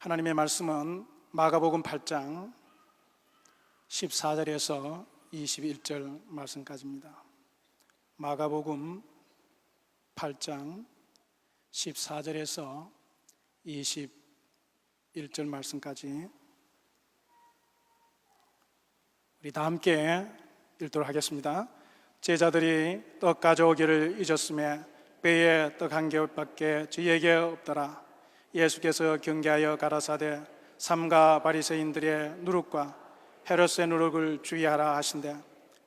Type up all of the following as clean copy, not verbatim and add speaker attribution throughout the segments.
Speaker 1: 하나님의 말씀은 마가복음 8장 14절에서 21절 말씀까지입니다. 마가복음 8장 14절에서 21절 말씀까지 우리 다 함께 읽도록 하겠습니다. 제자들이 떡 가져오기를 잊었음에 배에 떡 한 개밖에 저희에게 없더라. 예수께서 경계하여 가라사대 삼가 바리새인들의 누룩과 헤롯의 누룩을 주의하라 하신대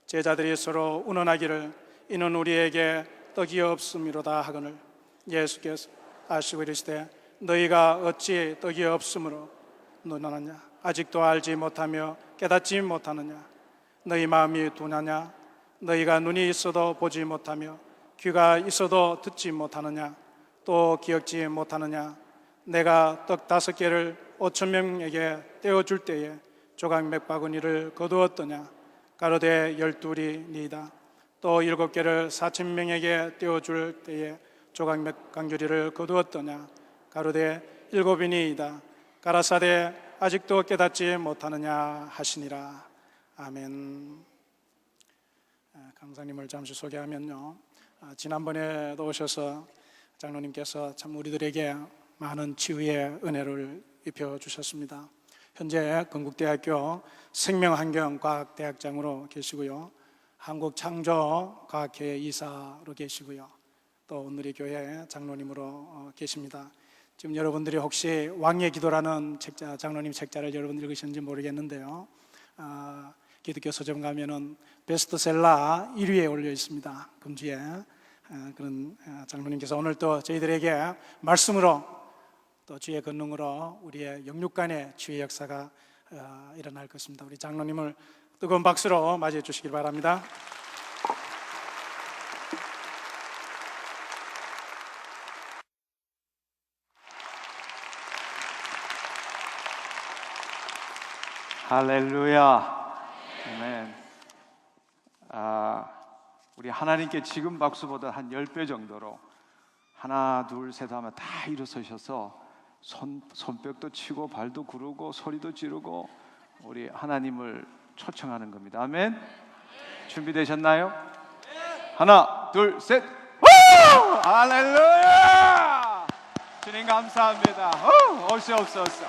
Speaker 1: 제자들이 서로 운언하기를 이는 우리에게 떡이 없음이로다 하거늘 예수께서 아시고 이르시되 너희가 어찌 떡이 없음으로 논하느냐 아직도 알지 못하며 깨닫지 못하느냐 너희 마음이 둔하냐 너희가 눈이 있어도 보지 못하며 귀가 있어도 듣지 못하느냐 또 기억지 못하느냐 내가 떡 5개를 5,000명에게 떼어줄 때에 조각 몇 바구니를 거두었더냐 가로되 12이니이다 또 7개를 4,000명에게 떼어줄 때에 조각 몇 강주리를 거두었더냐 가로되 7이니이다 가라사대 아직도 깨닫지 못하느냐 하시니라. 아멘. 강사님을 잠시 소개하면요, 지난번에도 오셔서 장로님께서 참 우리들에게 많은 치유의 은혜를 입혀주셨습니다. 현재 건국대학교 생명환경과학대학장으로 계시고요, 한국창조과학회 이사로 계시고요, 또 오늘의 교회 장로님으로 계십니다. 지금 여러분들이 혹시 왕의 기도라는 책자, 장로님 책자를 여러분 읽으셨는지 모르겠는데요, 기독교 서점 가면은 베스트셀러 1위에 올려 있습니다. 금주에. 그런 장로님께서 오늘 또 저희들에게 말씀으로 또 주의 권능으로 우리의 영육간의 주의 역사가 일어날 것입니다. 우리 장로님을 뜨거운 박수로 맞이해 주시길 바랍니다.
Speaker 2: 할렐루야. 아멘. 우리 하나님께 지금 박수보다 한 10배 정도로 하나 둘 셋 하면 다 일어서셔서 손뼉도 치고 발도 구르고 소리도 지르고 우리 하나님을 초청하는 겁니다. 아멘. 준비되셨나요? 하나 둘 셋. 할렐루야. 주님 감사합니다. 오시옵소서.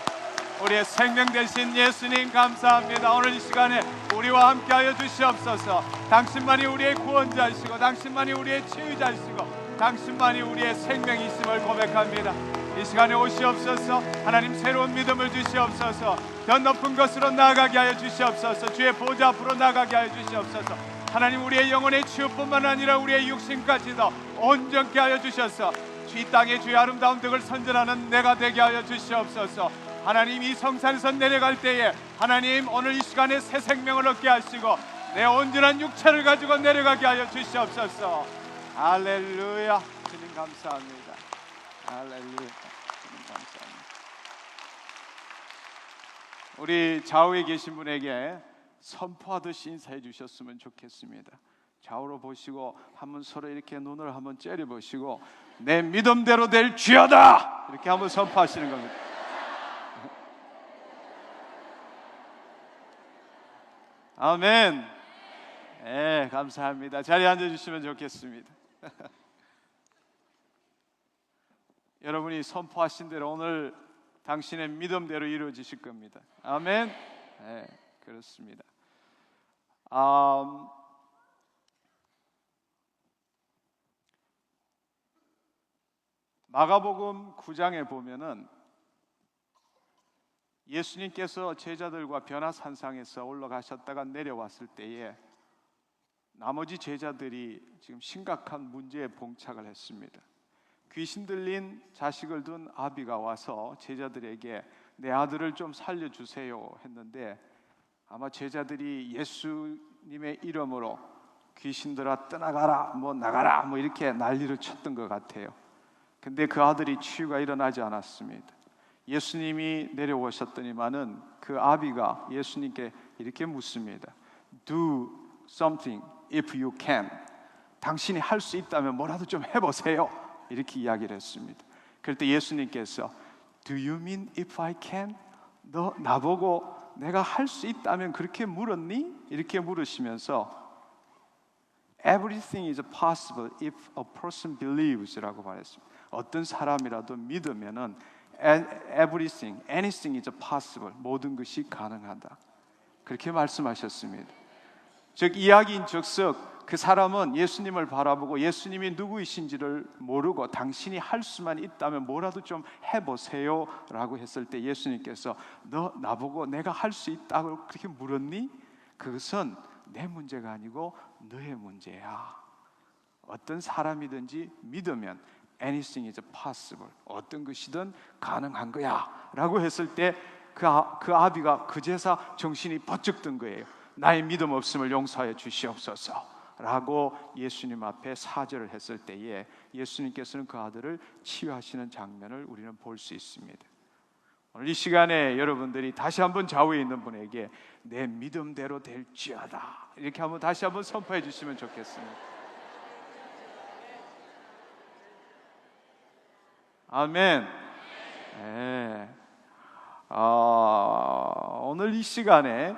Speaker 2: 우리의 생명 되신 예수님 감사합니다. 오늘 이 시간에 우리와 함께하여 주시옵소서. 당신만이 우리의 구원자이시고 당신만이 우리의 치유자이시고 당신만이 우리의 생명이심을 고백합니다. 이 시간에 오시옵소서. 하나님 새로운 믿음을 주시옵소서. 더 높은 것으로 나아가게 하여 주시옵소서. 주의 보좌 앞으로 나아가게 하여 주시옵소서. 하나님 우리의 영혼의 치유뿐만 아니라 우리의 육신까지도 온전케 하여 주셔서 이 땅에 주의 아름다운 덕을 선전하는 내가 되게 하여 주시옵소서. 하나님 이 성산에서 내려갈 때에 하나님 오늘 이 시간에 새 생명을 얻게 하시고 내 온전한 육체를 가지고 내려가게 하여 주시옵소서. 할렐루야. 주님 감사합니다. 할렐루야. 주님 감사합니다. 우리 좌우에 계신 분에게 선포하듯이 인사해 주셨으면 좋겠습니다. 좌우로 보시고 한번 서로 이렇게 눈을 한번 째려 보시고 내 믿음대로 될 주여다 이렇게 한번 선포하시는 겁니다. 아멘. 네, 감사합니다. 자리에 앉아주시면 좋겠습니다. 여러분이 선포하신 대로 오늘 당신의 믿음대로 이루어지실 겁니다. 아멘. 네, 그렇습니다. 마가복음 9장에 보면은 예수님께서 제자들과 변화산상에서 올라가셨다가 내려왔을 때에 나머지 제자들이 지금 심각한 문제에 봉착을 했습니다. 귀신 들린 자식을 둔 아비가 와서 제자들에게 내 아들을 좀 살려주세요 했는데 아마 제자들이 예수님의 이름으로 귀신들아 떠나가라 뭐 나가라 뭐 이렇게 난리를 쳤던 것 같아요. 근데 그 아들이 치유가 일어나지 않았습니다. 예수님이 내려오셨더니만은 그 아비가 예수님께 이렇게 묻습니다. Do something if you can. 당신이 할 수 있다면 뭐라도 좀 해보세요. 이렇게 이야기를 했습니다. 그럴 때 예수님께서 Do you mean if I can? 너 나보고 내가 할 수 있다면 그렇게 물었니? 이렇게 물으시면서 Everything is possible if a person believes라고 말했습니다. 어떤 사람이라도 믿으면은 everything, anything is possible. 모든 것이 가능하다. 그렇게 말씀하셨습니다. 즉 이야기인즉석 그 사람은 예수님을 바라보고 예수님이 누구이신지를 모르고 당신이 할 수만 있다면 뭐라도 좀 해보세요 라고 했을 때 예수님께서 너 나보고 내가 할 수 있다고 그렇게 물었니? 그것은 내 문제가 아니고 너의 문제야. 어떤 사람이든지 믿으면 anything is possible. 어떤 것이든 가능한 거야 라고 했을 때 그 아비가 그제서 정신이 번쩍 든 거예요. 나의 믿음 없음을 용서하여 주시옵소서 라고 예수님 앞에 사죄를 했을 때에 예수님께서는 그 아들을 치유하시는 장면을 우리는 볼 수 있습니다. 오늘 이 시간에 여러분들이 다시 한번 좌우에 있는 분에게 내 믿음대로 될지어다 이렇게 한번 다시 한번 선포해 주시면 좋겠습니다. 아멘. 네. 오늘 이 시간에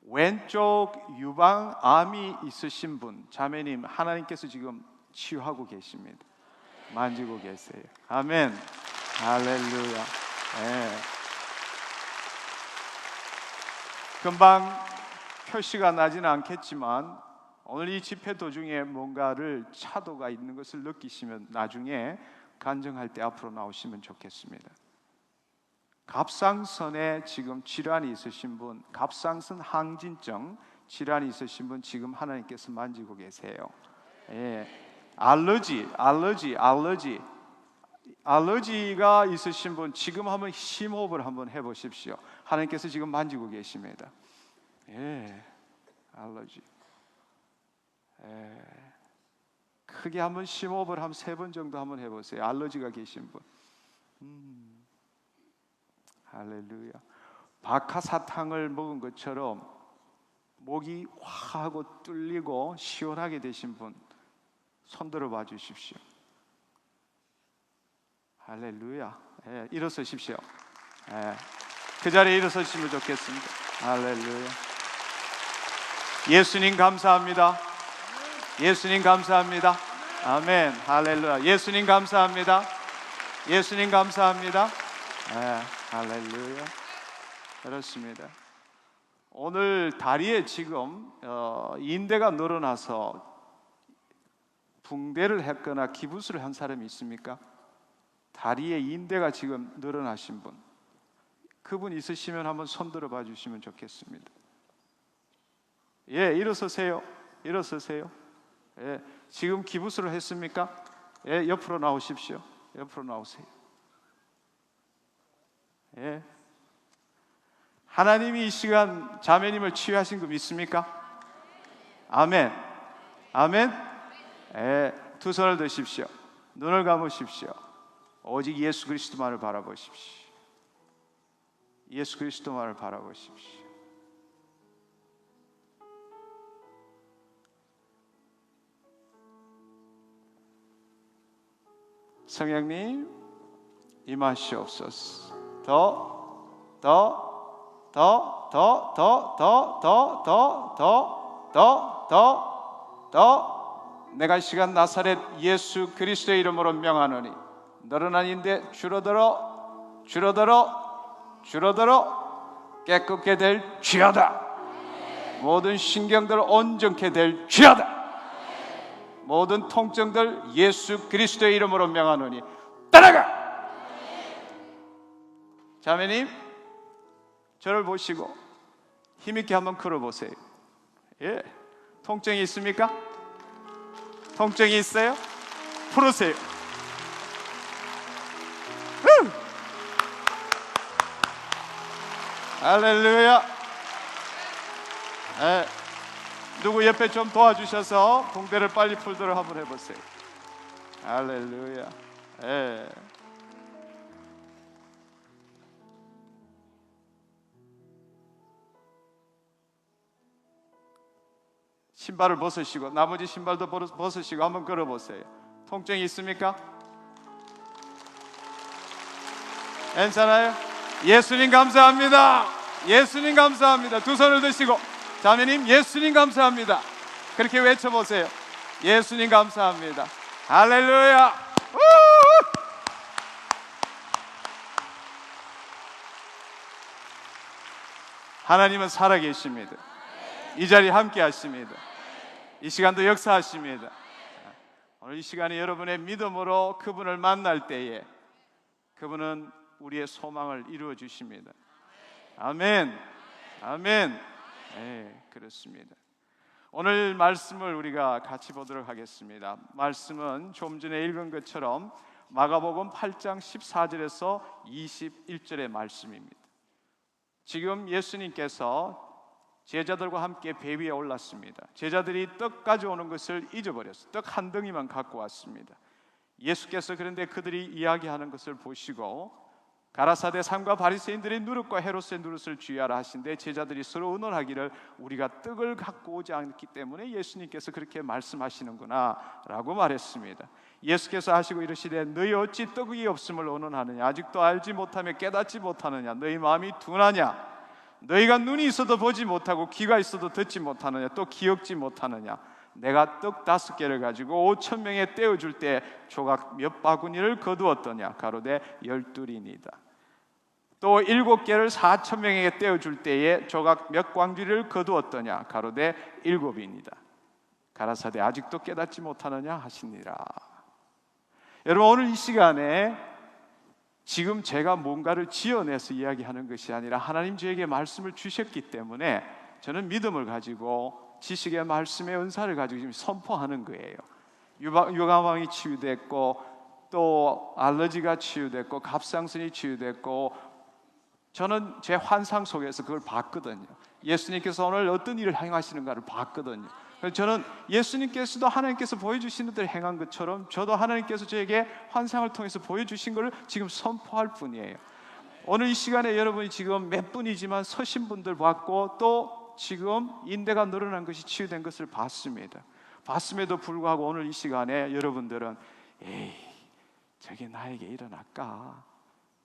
Speaker 2: 왼쪽 유방암이 있으신 분, 자매님 하나님께서 지금 치유하고 계십니다. 만지고 계세요. 아멘. 할렐루야. 네. 금방 표시가 나지는 않겠지만 오늘 이 집회 도중에 뭔가를 차도가 있는 것을 느끼시면 나중에 간증할 때 앞으로 나오시면 좋겠습니다. 갑상선에 지금 질환이 있으신 분, 갑상선 항진증 질환이 있으신 분 지금 하나님께서 만지고 계세요. 예. 알러지가 있으신 분 지금 한번 심호흡을 한번 해보십시오. 하나님께서 지금 만지고 계십니다. 예, 알러지. 예. 크게 한번 심호흡을 한 3번 정도 한번 해보세요. 알러지가 계신 분. 할렐루야. 박하사탕을 먹은 것처럼 목이 화하고 뚫리고 시원하게 되신 분 손 들어봐 주십시오. 할렐루야. 예, 일어서십시오. 예, 그 자리에 일어서시면 좋겠습니다. 할렐루야. 예수님 감사합니다. 예수님 감사합니다. 아멘. 할렐루야. 예수님 감사합니다. 예수님 감사합니다. 예, 할렐루야. 그렇습니다. 오늘 다리에 지금 인대가 늘어나서 붕대를 했거나 기부스를 한 사람이 있습니까? 다리에 인대가 지금 늘어나신 분, 그분 있으시면 한번 손 들어봐 주시면 좋겠습니다. 예, 일어서세요. 일어서세요. 예, 지금 기부스를 했습니까? 예, 옆으로 나오십시오. 옆으로 나오세요. 예, 하나님이 이 시간 자매님을 치유하신 거 믿습니까? 아멘. 아멘. 예, 두 손을 드십시오. 눈을 감으십시오. 오직 예수 그리스도만을 바라보십시오. 예수 그리스도만을 바라보십시오. 성령님 임하시옵소서. 더 내가 이 시간 나사렛 예수 그리스도의 이름으로 명하노니 늘어난 인대 줄어들어 깨끗게 될지어다. 모든 신경들 온전케 될지어다. 모든 통증들 예수 그리스도의 이름으로 명하노니 떠나가. 자매님 저를 보시고 힘있게 한번 걸어보세요. 예, 통증이 있습니까? 통증이 있어요? 풀으세요. 할렐루야. 예, 누구 옆에 좀 도와주셔서 붕대를 빨리 풀도록 한번 해보세요. 할렐루야. 예. 신발을 벗으시고 나머지 신발도 벗으시고 한번 걸어보세요. 통증이 있습니까? 괜찮아요? 예수님 감사합니다. 예수님 감사합니다. 두 손을 드시고 자매님 예수님 감사합니다. 그렇게 외쳐보세요. 예수님 감사합니다. 할렐루야. 하나님은 살아계십니다. 이 자리에 함께 하십니다. 이 시간도 역사하십니다. 오늘 이 시간에 여러분의 믿음으로 그분을 만날 때에 그분은 우리의 소망을 이루어 주십니다. 아멘. 아멘. 네, 그렇습니다. 오늘 말씀을 우리가 같이 보도록 하겠습니다. 말씀은 좀 전에 읽은 것처럼 마가복음 8장 14절에서 21절의 말씀입니다. 지금 예수님께서 제자들과 함께 배 위에 올랐습니다. 제자들이 떡 가져오는 것을 잊어버렸어요. 떡 한 덩이만 갖고 왔습니다. 예수께서 그런데 그들이 이야기하는 것을 보시고 가라사대 삼가 바리새인들의 누룩과 헤롯의 누룩을 주의하라 하신데 제자들이 서로 의논하기를 우리가 떡을 갖고 오지 않기 때문에 예수님께서 그렇게 말씀하시는구나 라고 말했습니다. 예수께서 하시고 이르시되 너희 어찌 떡이 없음을 의논하느냐 아직도 알지 못하며 깨닫지 못하느냐 너희 마음이 둔하냐 너희가 눈이 있어도 보지 못하고 귀가 있어도 듣지 못하느냐 또 기억지 못하느냐 내가 떡 5개를 가지고 5,000명에 떼어줄 때 조각 몇 바구니를 거두었더냐 가로되 12이니이다 또 7개를 4,000명에게 떼어줄 때에 조각 몇 광주리를 거두었더냐 가로되 7이니이다 가라사대 아직도 깨닫지 못하느냐 하시니라. 여러분 오늘 이 시간에 지금 제가 뭔가를 지어내서 이야기하는 것이 아니라 하나님 저에게 말씀을 주셨기 때문에 저는 믿음을 가지고 지식의 말씀의 은사를 가지고 지금 선포하는 거예요. 유가망이 치유됐고 또 알러지가 치유됐고 갑상선이 치유됐고 저는 제 환상 속에서 그걸 봤거든요. 예수님께서 오늘 어떤 일을 행하시는가를 봤거든요. 그래서 저는 예수님께서도 하나님께서 보여주시는 대로 행한 것처럼 저도 하나님께서 저에게 환상을 통해서 보여주신 것을 지금 선포할 뿐이에요. 오늘 이 시간에 여러분이 지금 몇 분이지만 서신 분들 봤고 또 지금 인대가 늘어난 것이 치유된 것을 봤습니다. 봤음에도 불구하고 오늘 이 시간에 여러분들은 에이 저게 나에게 일어날까?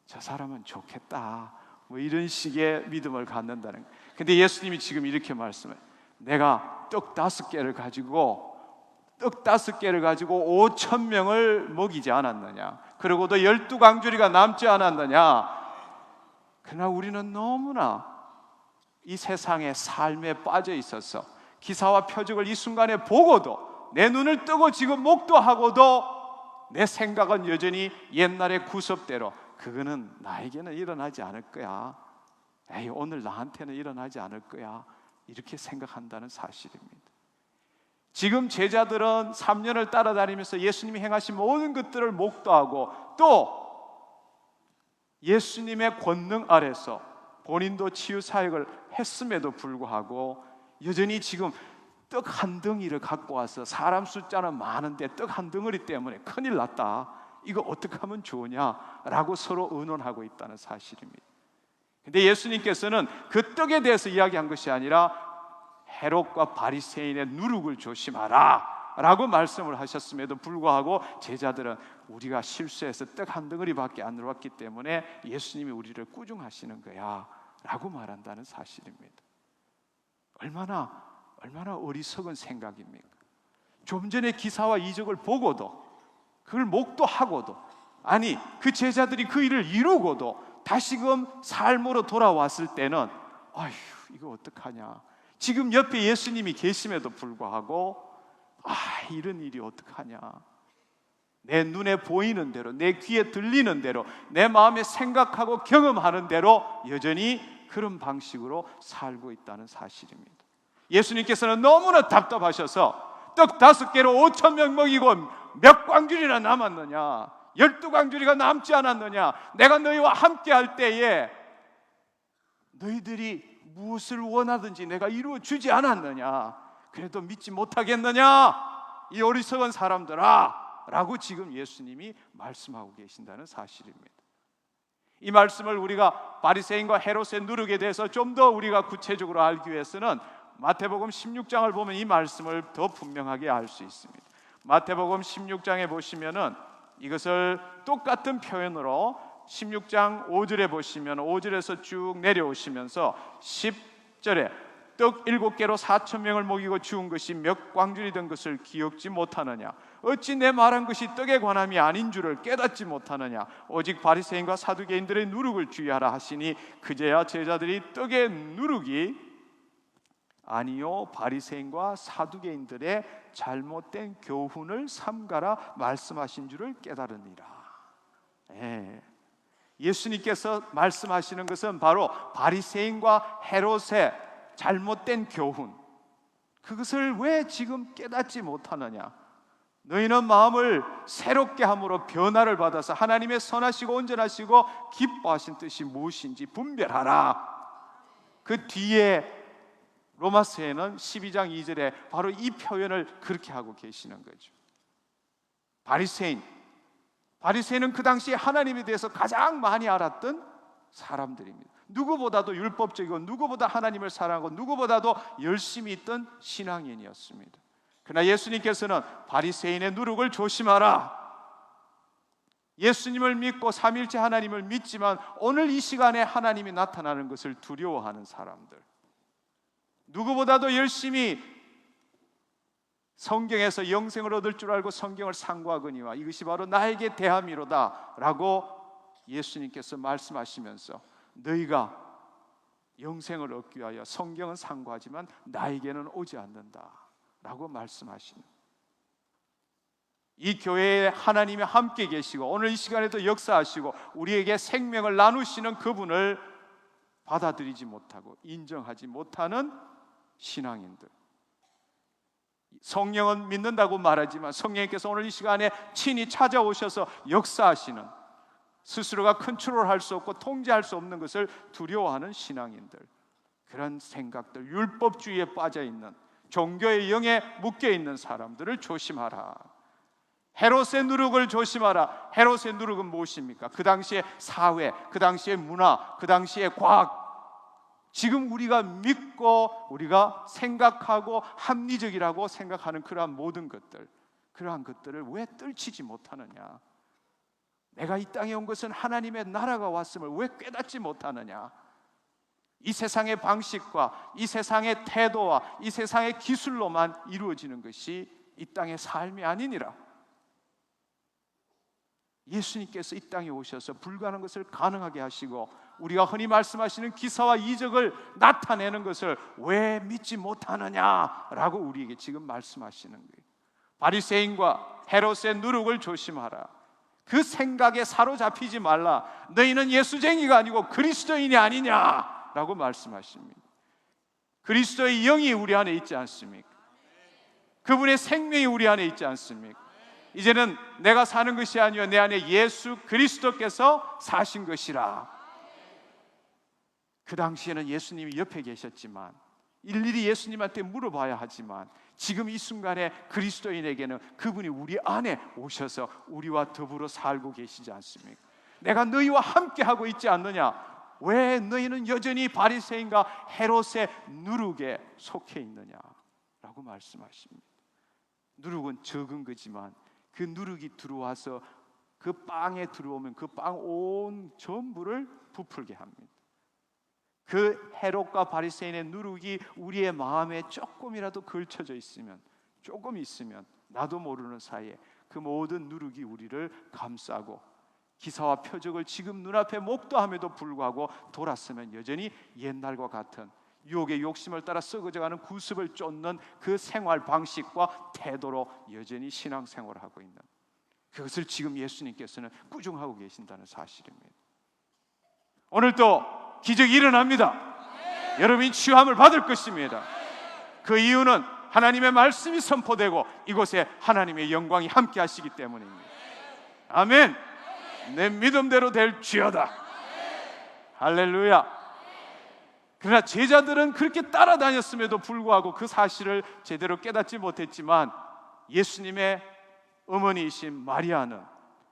Speaker 2: 저 사람은 좋겠다 뭐 이런 식의 믿음을 갖는다는 거예요. 근데 예수님이 지금 이렇게 말씀해요. 내가 떡 5개를 가지고 5,000명을 먹이지 않았느냐 그리고도 12광주리가 남지 않았느냐. 그러나 우리는 너무나 이 세상의 삶에 빠져 있어서 기사와 표적을 이 순간에 보고도 내 눈을 뜨고 지금 목도하고도 내 생각은 여전히 옛날의 구습대로 그거는 나에게는 일어나지 않을 거야. 에이 오늘 나한테는 일어나지 않을 거야. 이렇게 생각한다는 사실입니다. 지금 제자들은 3년을 따라다니면서 예수님이 행하신 모든 것들을 목도하고 또 예수님의 권능 아래서 본인도 치유 사역을 했음에도 불구하고 여전히 지금 떡 한 덩이를 갖고 와서 사람 숫자는 많은데 떡 한 덩어리 때문에 큰일 났다. 이거 어떻게 하면 좋으냐라고 서로 의논하고 있다는 사실입니다. 근데 예수님께서는 그 떡에 대해서 이야기한 것이 아니라 헤롯과 바리새인의 누룩을 조심하라 라고 말씀을 하셨음에도 불구하고 제자들은 우리가 실수해서 떡 한 덩어리밖에 안 들어왔기 때문에 예수님이 우리를 꾸중하시는 거야 라고 말한다는 사실입니다. 얼마나 어리석은 생각입니까? 좀 전에 기사와 이적을 보고도 그걸 목도하고도 아니 그 제자들이 그 일을 이루고도 다시금 삶으로 돌아왔을 때는 아휴 이거 어떡하냐. 지금 옆에 예수님이 계심에도 불구하고 이런 일이 어떡하냐. 내 눈에 보이는 대로 내 귀에 들리는 대로 내 마음에 생각하고 경험하는 대로 여전히 그런 방식으로 살고 있다는 사실입니다. 예수님께서는 너무나 답답하셔서 떡 5개로 5,000명 먹이고 몇 광주리나 남았느냐 12광주리가 남지 않았느냐 내가 너희와 함께 할 때에 너희들이 무엇을 원하든지 내가 이루어 주지 않았느냐 그래도 믿지 못하겠느냐 이 어리석은 사람들아 라고 지금 예수님이 말씀하고 계신다는 사실입니다. 이 말씀을 우리가 바리새인과 헤롯의 누룩에 대해서 좀 더 우리가 구체적으로 알기 위해서는 마태복음 16장을 보면 이 말씀을 더 분명하게 알 수 있습니다. 마태복음 16장에 보시면은 이것을 똑같은 표현으로 16장 5절에 보시면 5절에서 쭉 내려오시면서 10절에 떡 7개로 4,000명을 먹이고 죽은 것이 몇 광줄이 된 것을 기억지 못하느냐? 어찌 내 말한 것이 떡에 관함이 아닌 줄을 깨닫지 못하느냐? 오직 바리새인과 사두개인들의 누룩을 주의하라 하시니 그제야 제자들이 떡의 누룩이 아니요 바리새인과 사두개인들의 잘못된 교훈을 삼가라 말씀하신 줄을 깨달으니라. 예수님께서 말씀하시는 것은 바로 바리새인과 헤롯의 잘못된 교훈, 그것을 왜 지금 깨닫지 못하느냐? 너희는 마음을 새롭게 함으로 변화를 받아서 하나님의 선하시고 온전하시고 기뻐하신 뜻이 무엇인지 분별하라. 그 뒤에 로마서에는 12장 2절에 바로 이 표현을 그렇게 하고 계시는 거죠. 바리새인은 그 당시에 하나님에 대해서 가장 많이 알았던 사람들입니다. 누구보다도 율법적이고 누구보다 하나님을 사랑하고 누구보다도 열심히 있던 신앙인이었습니다. 그러나 예수님께서는 바리새인의 누룩을 조심하라. 예수님을 믿고 삼일째 하나님을 믿지만 오늘 이 시간에 하나님이 나타나는 것을 두려워하는 사람들, 누구보다도 열심히 성경에서 영생을 얻을 줄 알고 성경을 상고하거니와 이것이 바로 나에게 대함이로다 라고 예수님께서 말씀하시면서 너희가 영생을 얻기 위하여 성경은 상고하지만 나에게는 오지 않는다 라고 말씀하시는, 이 교회에 하나님이 함께 계시고 오늘 이 시간에도 역사하시고 우리에게 생명을 나누시는 그분을 받아들이지 못하고 인정하지 못하는 신앙인들, 성령은 믿는다고 말하지만 성령님께서 오늘 이 시간에 친히 찾아오셔서 역사하시는, 스스로가 컨트롤할 수 없고 통제할 수 없는 것을 두려워하는 신앙인들, 그런 생각들, 율법주의에 빠져있는, 종교의 영에 묶여있는 사람들을 조심하라. 헤롯의 누룩을 조심하라. 헤롯의 누룩은 무엇입니까? 그 당시의 사회, 그 당시의 문화, 그 당시의 과학, 지금 우리가 믿고 우리가 생각하고 합리적이라고 생각하는 그러한 모든 것들, 그러한 것들을 왜 떨치지 못하느냐? 내가 이 땅에 온 것은 하나님의 나라가 왔음을 왜 깨닫지 못하느냐? 이 세상의 방식과 이 세상의 태도와 이 세상의 기술로만 이루어지는 것이 이 땅의 삶이 아니니라. 예수님께서 이 땅에 오셔서 불가능한 것을 가능하게 하시고 우리가 흔히 말씀하시는 기사와 이적을 나타내는 것을 왜 믿지 못하느냐라고 우리에게 지금 말씀하시는 거예요. 바리새인과 헤롯의 누룩을 조심하라. 그 생각에 사로잡히지 말라. 너희는 예수쟁이가 아니고 그리스도인이 아니냐라고 말씀하십니다. 그리스도의 영이 우리 안에 있지 않습니까? 그분의 생명이 우리 안에 있지 않습니까? 이제는 내가 사는 것이 아니요 내 안에 예수 그리스도께서 사신 것이라. 그 당시에는 예수님이 옆에 계셨지만 일일이 예수님한테 물어봐야 하지만 지금 이 순간에 그리스도인에게는 그분이 우리 안에 오셔서 우리와 더불어 살고 계시지 않습니까? 내가 너희와 함께 하고 있지 않느냐? 왜 너희는 여전히 바리새인과 헤롯의 누룩에 속해 있느냐라고 말씀하십니다. 누룩은 적은 거지만 그 누룩이 들어와서 그 빵에 들어오면 그 빵 온 전부를 부풀게 합니다. 그 헤롯과 바리새인의 누룩이 우리의 마음에 조금이라도 걸쳐져 있으면, 조금 있으면 나도 모르는 사이에 그 모든 누룩이 우리를 감싸고 기사와 표적을 지금 눈앞에 목도함에도 불구하고 돌았으면 여전히 옛날과 같은 유혹의 욕심을 따라 썩어져가는 구습을 쫓는 그 생활 방식과 태도로 여전히 신앙생활을 하고 있는, 그것을 지금 예수님께서는 꾸중하고 계신다는 사실입니다. 오늘도 기적이 일어납니다. 여러분이 치유함을 받을 것입니다. 그 이유는 하나님의 말씀이 선포되고 이곳에 하나님의 영광이 함께 하시기 때문입니다. 아멘. 내 믿음대로 될지어다. 할렐루야. 그러나 제자들은 그렇게 따라다녔음에도 불구하고 그 사실을 제대로 깨닫지 못했지만 예수님의 어머니이신 마리아는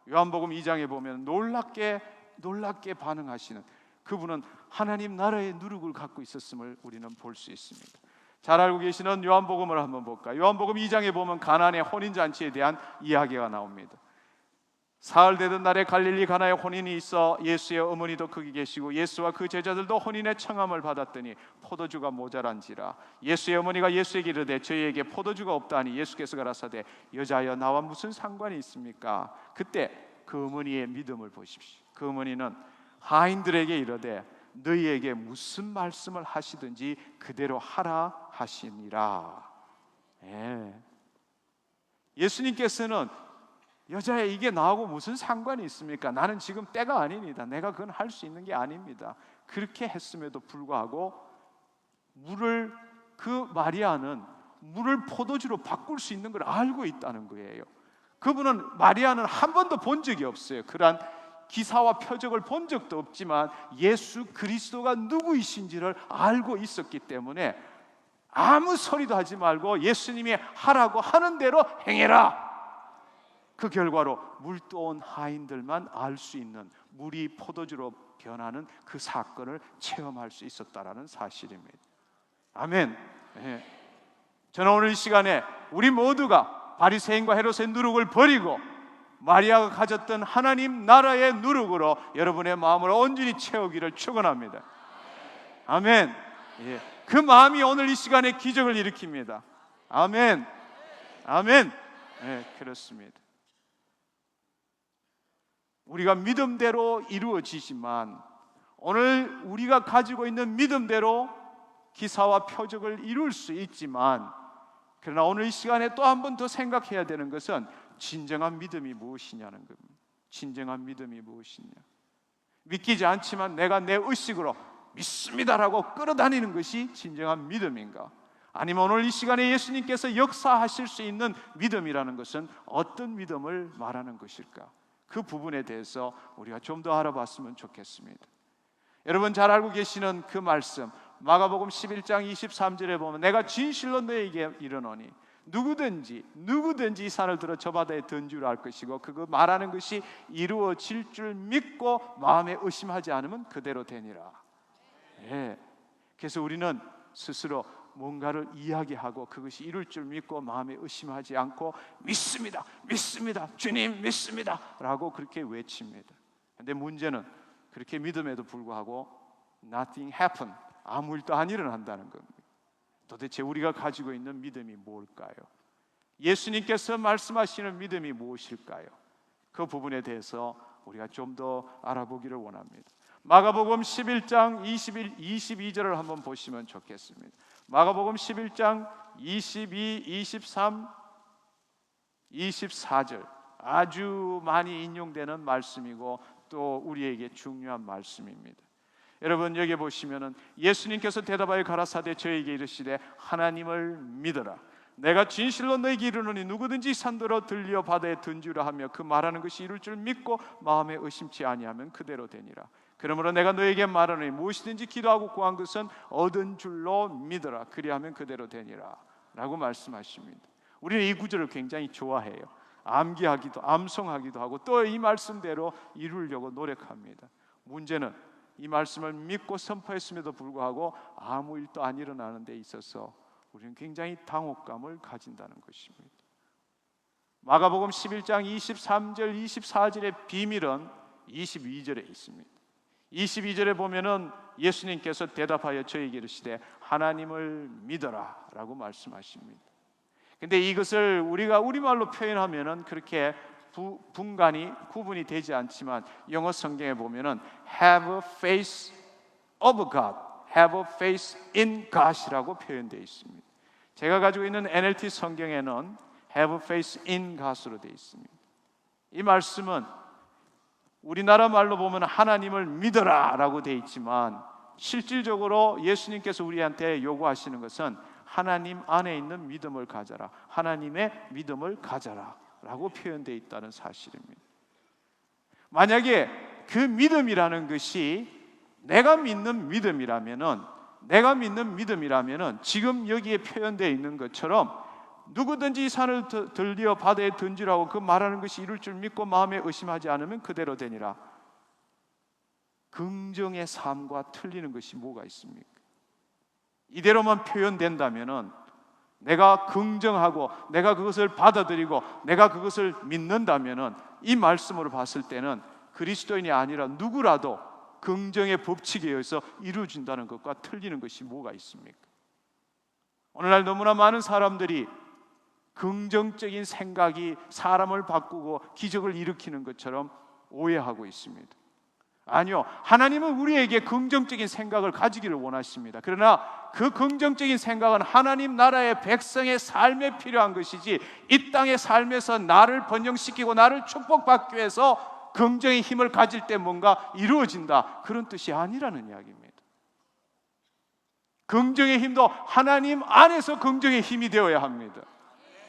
Speaker 2: 요한복음 2장에 보면 놀랍게 반응하시는, 그분은 하나님 나라의 누룩을 갖고 있었음을 우리는 볼 수 있습니다. 잘 알고 계시는 요한복음을 한번 볼까요? 요한복음 2장에 보면 가나안의 혼인잔치에 대한 이야기가 나옵니다. 사흘 되던 날에 갈릴리 가나에 혼인이 있어 예수의 어머니도 거기 계시고 예수와 그 제자들도 혼인의 청함을 받았더니 포도주가 모자란지라. 예수의 어머니가 예수에게 이르되 저희에게 포도주가 없다니. 예수께서 가라사대 여자여 나와 무슨 상관이 있습니까? 그때 그 어머니의 믿음을 보십시오. 그 어머니는 하인들에게 이르되 너희에게 무슨 말씀을 하시든지 그대로 하라 하시니라. 예수님께서는 여자야 이게 나하고 무슨 상관이 있습니까? 나는 지금 때가 아닙니다. 내가 그건 할 수 있는 게 아닙니다. 그렇게 했음에도 불구하고 그 마리아는 물을 포도주로 바꿀 수 있는 걸 알고 있다는 거예요. 마리아는 한 번도 본 적이 없어요. 그러한 기사와 표적을 본 적도 없지만 예수 그리스도가 누구이신지를 알고 있었기 때문에 아무 소리도 하지 말고 예수님이 하라고 하는 대로 행해라. 그 결과로 물떠온 하인들만 알 수 있는 물이 포도주로 변하는 그 사건을 체험할 수 있었다라는 사실입니다. 아멘. 저는 오늘 이 시간에 우리 모두가 바리새인과 헤롯의 누룩을 버리고 마리아가 가졌던 하나님 나라의 누룩으로 여러분의 마음을 온전히 채우기를 축원합니다. 아멘. 그 마음이 오늘 이 시간에 기적을 일으킵니다. 아멘. 아멘. 그렇습니다. 우리가 믿음대로 이루어지지만 오늘 우리가 가지고 있는 믿음대로 기사와 표적을 이룰 수 있지만, 그러나 오늘 이 시간에 또 한 번 더 생각해야 되는 것은 진정한 믿음이 무엇이냐는 겁니다. 진정한 믿음이 무엇이냐. 믿기지 않지만 내가 내 의식으로 믿습니다라고 끌어다니는 것이 진정한 믿음인가? 아니면 오늘 이 시간에 예수님께서 역사하실 수 있는 믿음이라는 것은 어떤 믿음을 말하는 것일까? 그 부분에 대해서 우리가 좀 더 알아봤으면 좋겠습니다. 여러분 잘 알고 계시는 그 말씀, 마가복음 11장 23절에 보면 내가 진실로 너에게 이르노니 누구든지 이 산을 들어 저 바다에 던지라 할 것이고 그거 말하는 것이 이루어질 줄 믿고 마음에 의심하지 않으면 그대로 되니라. 그래서 우리는 스스로 뭔가를 이야기하고 그것이 이룰 줄 믿고 마음에 의심하지 않고 믿습니다, 주님 믿습니다 라고 그렇게 외칩니다. 그런데 문제는 그렇게 믿음에도 불구하고 nothing happened, 아무 일도 안 일어난다는 겁니다. 도대체 우리가 가지고 있는 믿음이 뭘까요? 예수님께서 말씀하시는 믿음이 무엇일까요? 그 부분에 대해서 우리가 좀 더 알아보기를 원합니다. 마가복음 11장 22절을 한번 보시면 좋겠습니다. 마가복음 11장 22, 23, 24절 아주 많이 인용되는 말씀이고 또 우리에게 중요한 말씀입니다. 여러분 여기 보시면은 예수님께서 대답하여 가라사대 저에게 이르시되 하나님을 믿어라. 내가 진실로 너에게 이르노니 누구든지 산더러 들려 바다에 던지라 하며 그 말하는 것이 이룰 줄 믿고 마음에 의심치 아니하면 그대로 되니라. 그러므로 내가 너에게 말하노니 무엇이든지 기도하고 구한 것은 얻은 줄로 믿어라. 그리하면 그대로 되니라 라고 말씀하십니다. 우리는 이 구절을 굉장히 좋아해요. 암기하기도 암송하기도 하고 또 이 말씀대로 이루려고 노력합니다. 문제는 이 말씀을 믿고 선포했음에도 불구하고 아무 일도 안 일어나는 데 있어서 우리는 굉장히 당혹감을 가진다는 것입니다. 마가복음 11장 23절 24절의 비밀은 22절에 있습니다. 22절에 보면은 예수님께서 대답하여 저에게 이르시되 하나님을 믿어라 라고 말씀하십니다. 근데 이것을 우리가 우리말로 표현하면은 그렇게 구분이 되지 않지만 영어 성경에 보면은 have faith of God, have faith in God이라고 표현되어 있습니다. 제가 가지고 있는 NLT 성경에는 have faith in God으로 되어 있습니다. 이 말씀은 우리나라 말로 보면 하나님을 믿어라 라고 되어 있지만 실질적으로 예수님께서 우리한테 요구하시는 것은 하나님 안에 있는 믿음을 가져라, 하나님의 믿음을 가져라 라고 표현되어 있다는 사실입니다. 만약에 그 믿음이라는 것이 내가 믿는 믿음이라면은 지금 여기에 표현되어 있는 것처럼 누구든지 산을 들려 바다에 던지라고 그 말하는 것이 이룰 줄 믿고 마음에 의심하지 않으면 그대로 되니라. 긍정의 삶과 틀리는 것이 뭐가 있습니까? 이대로만 표현된다면은 내가 긍정하고 내가 그것을 받아들이고 내가 그것을 믿는다면은 이 말씀으로 봤을 때는 그리스도인이 아니라 누구라도 긍정의 법칙에 의해서 이루어진다는 것과 틀리는 것이 뭐가 있습니까? 오늘날 너무나 많은 사람들이 긍정적인 생각이 사람을 바꾸고 기적을 일으키는 것처럼 오해하고 있습니다. 아니요, 하나님은 우리에게 긍정적인 생각을 가지기를 원하십니다. 그러나 그 긍정적인 생각은 하나님 나라의 백성의 삶에 필요한 것이지, 이 땅의 삶에서 나를 번영시키고 나를 축복받기 위해서 긍정의 힘을 가질 때 뭔가 이루어진다, 그런 뜻이 아니라는 이야기입니다. 긍정의 힘도 하나님 안에서 긍정의 힘이 되어야 합니다.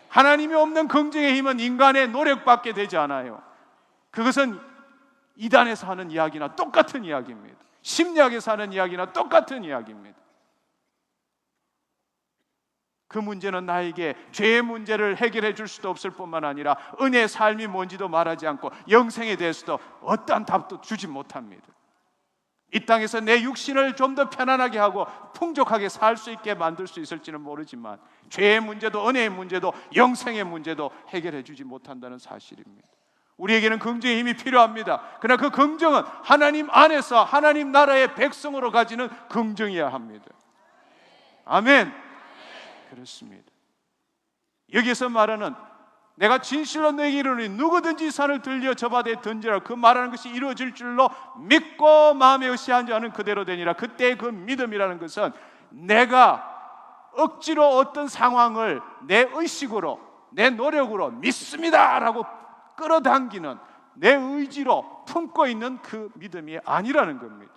Speaker 2: 하나님이 없는 긍정의 힘은 인간의 노력밖에 되지 않아요. 그것은 이단에서 하는 이야기나 똑같은 이야기입니다. 심리학에서 하는 이야기나 똑같은 이야기입니다. 그 문제는 나에게 죄의 문제를 해결해 줄 수도 없을 뿐만 아니라 은혜의 삶이 뭔지도 말하지 않고 영생에 대해서도 어떠한 답도 주지 못합니다. 이 땅에서 내 육신을 좀 더 편안하게 하고 풍족하게 살 수 있게 만들 수 있을지는 모르지만 죄의 문제도 은혜의 문제도 영생의 문제도 해결해 주지 못한다는 사실입니다. 우리에게는 긍정의 힘이 필요합니다. 그러나 그 긍정은 하나님 안에서 하나님 나라의 백성으로 가지는 긍정이어야 합니다. 아멘. 그렇습니다. 여기서 말하는 내가 진실로 너에게 이르노니 누구든지 산을 들려 저 바다에 던지라, 그 말하는 것이 이루어질 줄로 믿고 마음에 의시한 자는 그대로 되니라. 그때 그 믿음이라는 것은 내가 억지로 어떤 상황을 내 의식으로 내 노력으로 믿습니다 라고 끌어당기는 내 의지로 품고 있는 그 믿음이 아니라는 겁니다.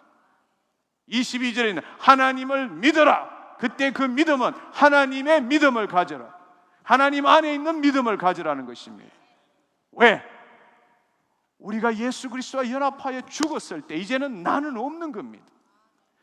Speaker 2: 22절에는 하나님을 믿어라. 그때 그 믿음은 하나님의 믿음을 가져라. 하나님 안에 있는 믿음을 가져라는 것입니다. 왜? 우리가 예수 그리스도와 연합하여 죽었을 때 이제는 나는 없는 겁니다.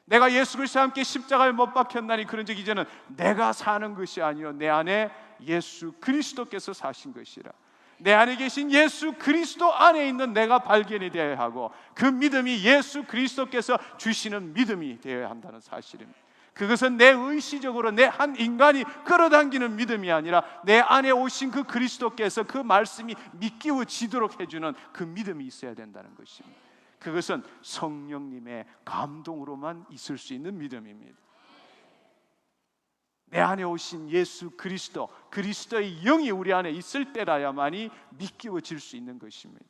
Speaker 2: 내가 예수 그리스도와 함께 십자가에 못 박혔나니 그런즉 이제는 내가 사는 것이 아니요 내 안에 예수 그리스도께서 사신 것이라. 내 안에 계신 예수 그리스도 안에 있는 내가 발견이 되어야 하고, 그 믿음이 예수 그리스도께서 주시는 믿음이 되어야 한다는 사실입니다. 그것은 내 의시적으로 내 한 인간이 끌어당기는 믿음이 아니라 내 안에 오신 그 그리스도께서 그 말씀이 믿기워지도록 해주는 그 믿음이 있어야 된다는 것입니다. 그것은 성령님의 감동으로만 있을 수 있는 믿음입니다. 내 안에 오신 예수 그리스도, 그리스도의 영이 우리 안에 있을 때라야만이 믿기워질 수 있는 것입니다.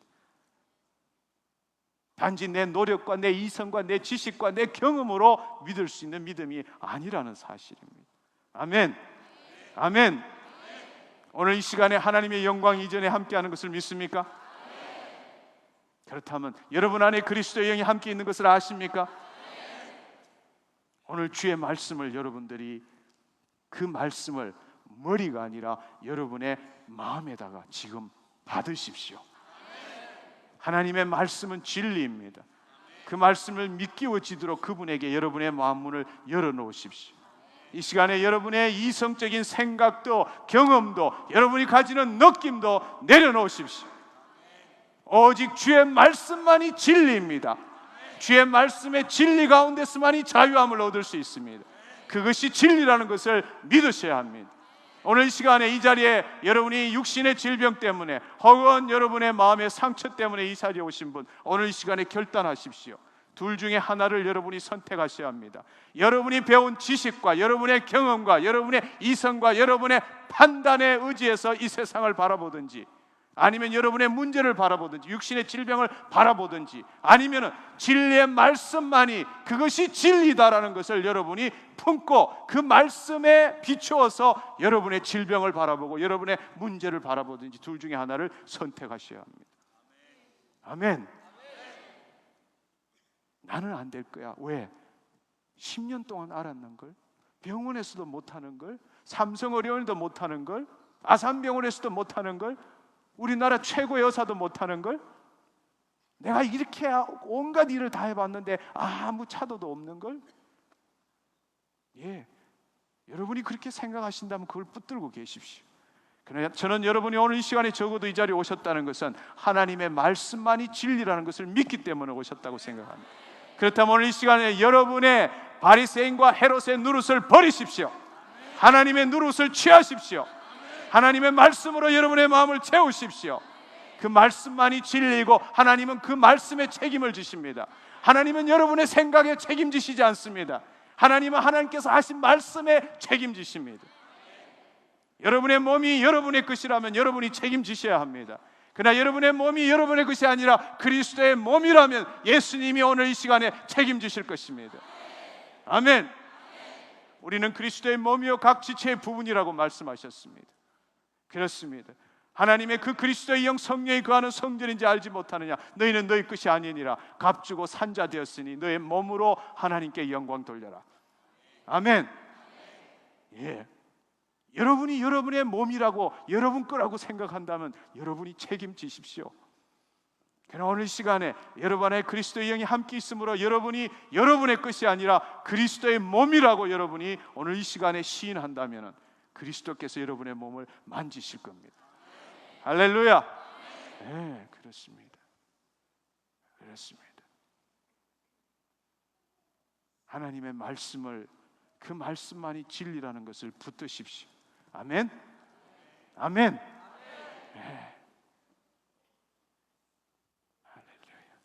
Speaker 2: 단지 내 노력과 내 이성과 내 지식과 내 경험으로 믿을 수 있는 믿음이 아니라는 사실입니다. 아멘. 아멘. 오늘 이 시간에 하나님의 영광 이전에 함께하는 것을 믿습니까? 그렇다면 여러분 안에 그리스도의 영이 함께 있는 것을 아십니까? 오늘 주의 말씀을 여러분들이 그 말씀을 머리가 아니라 여러분의 마음에다가 지금 받으십시오. 하나님의 말씀은 진리입니다. 그 말씀을 믿기워지도록 그분에게 여러분의 마음문을 열어놓으십시오. 이 시간에 여러분의 이성적인 생각도 경험도 여러분이 가지는 느낌도 내려놓으십시오. 오직 주의 말씀만이 진리입니다. 주의 말씀의 진리 가운데서만이 자유함을 얻을 수 있습니다. 그것이 진리라는 것을 믿으셔야 합니다. 오늘 이 시간에 이 자리에 여러분이 육신의 질병 때문에 혹은 여러분의 마음의 상처 때문에 이 자리에 오신 분, 오늘 이 시간에 결단하십시오. 둘 중에 하나를 여러분이 선택하셔야 합니다. 여러분이 배운 지식과 여러분의 경험과 여러분의 이성과 여러분의 판단에 의지해서 이 세상을 바라보든지, 아니면 여러분의 문제를 바라보든지 육신의 질병을 바라보든지, 아니면 진리의 말씀만이 그것이 진리다라는 것을 여러분이 품고 그 말씀에 비추어서 여러분의 질병을 바라보고 여러분의 문제를 바라보든지 둘 중에 하나를 선택하셔야 합니다. 아멘. 나는 안 될 거야. 왜? 10년 동안 알았는 걸, 병원에서도 못하는 걸, 삼성의료원에도 못하는 걸, 아산병원에서도 못하는 걸, 우리나라 최고 여사도 못하는 걸, 내가 이렇게 온갖 일을 다 해봤는데 아무 차도도 없는 걸. 예, 여러분이 그렇게 생각하신다면 그걸 붙들고 계십시오. 그러나 저는 여러분이 오늘 이 시간에 적어도 이 자리에 오셨다는 것은 하나님의 말씀만이 진리라는 것을 믿기 때문에 오셨다고 생각합니다. 그렇다면 오늘 이 시간에 여러분의 바리새인과 헤롯의 노릇을 버리십시오. 하나님의 누룩을 취하십시오. 하나님의 말씀으로 여러분의 마음을 채우십시오. 그 말씀만이 진리이고 하나님은 그 말씀에 책임을 지십니다. 하나님은 여러분의 생각에 책임지시지 않습니다. 하나님은 하나님께서 하신 말씀에 책임지십니다. 여러분의 몸이 여러분의 것이라면 여러분이 책임지셔야 합니다. 그러나 여러분의 몸이 여러분의 것이 아니라 그리스도의 몸이라면 예수님이 오늘 이 시간에 책임지실 것입니다. 아멘. 우리는 그리스도의 몸이요 각 지체의 부분이라고 말씀하셨습니다. 그렇습니다. 하나님의 그 그리스도의 영 성령이 거하는 성전인지 알지 못하느냐? 너희는 너희 것이 아니니라. 값주고 산자 되었으니 너의 몸으로 하나님께 영광 돌려라. 아멘. 예. 여러분이 여러분의 몸이라고 여러분 거라고 생각한다면 여러분이 책임지십시오. 그러나 오늘 시간에 여러분 안에 그리스도의 영이 함께 있으므로 여러분이 여러분의 것이 아니라 그리스도의 몸이라고 여러분이 오늘 이 시간에 시인한다면 그리스도께서 여러분의 몸을 만지실 겁니다. 할렐루야. 네, 그렇습니다. 그렇습니다. 하나님의 말씀을 그 말씀만이 진리라는 것을 붙드십시오. 아멘. 아멘. 네. 할렐루야.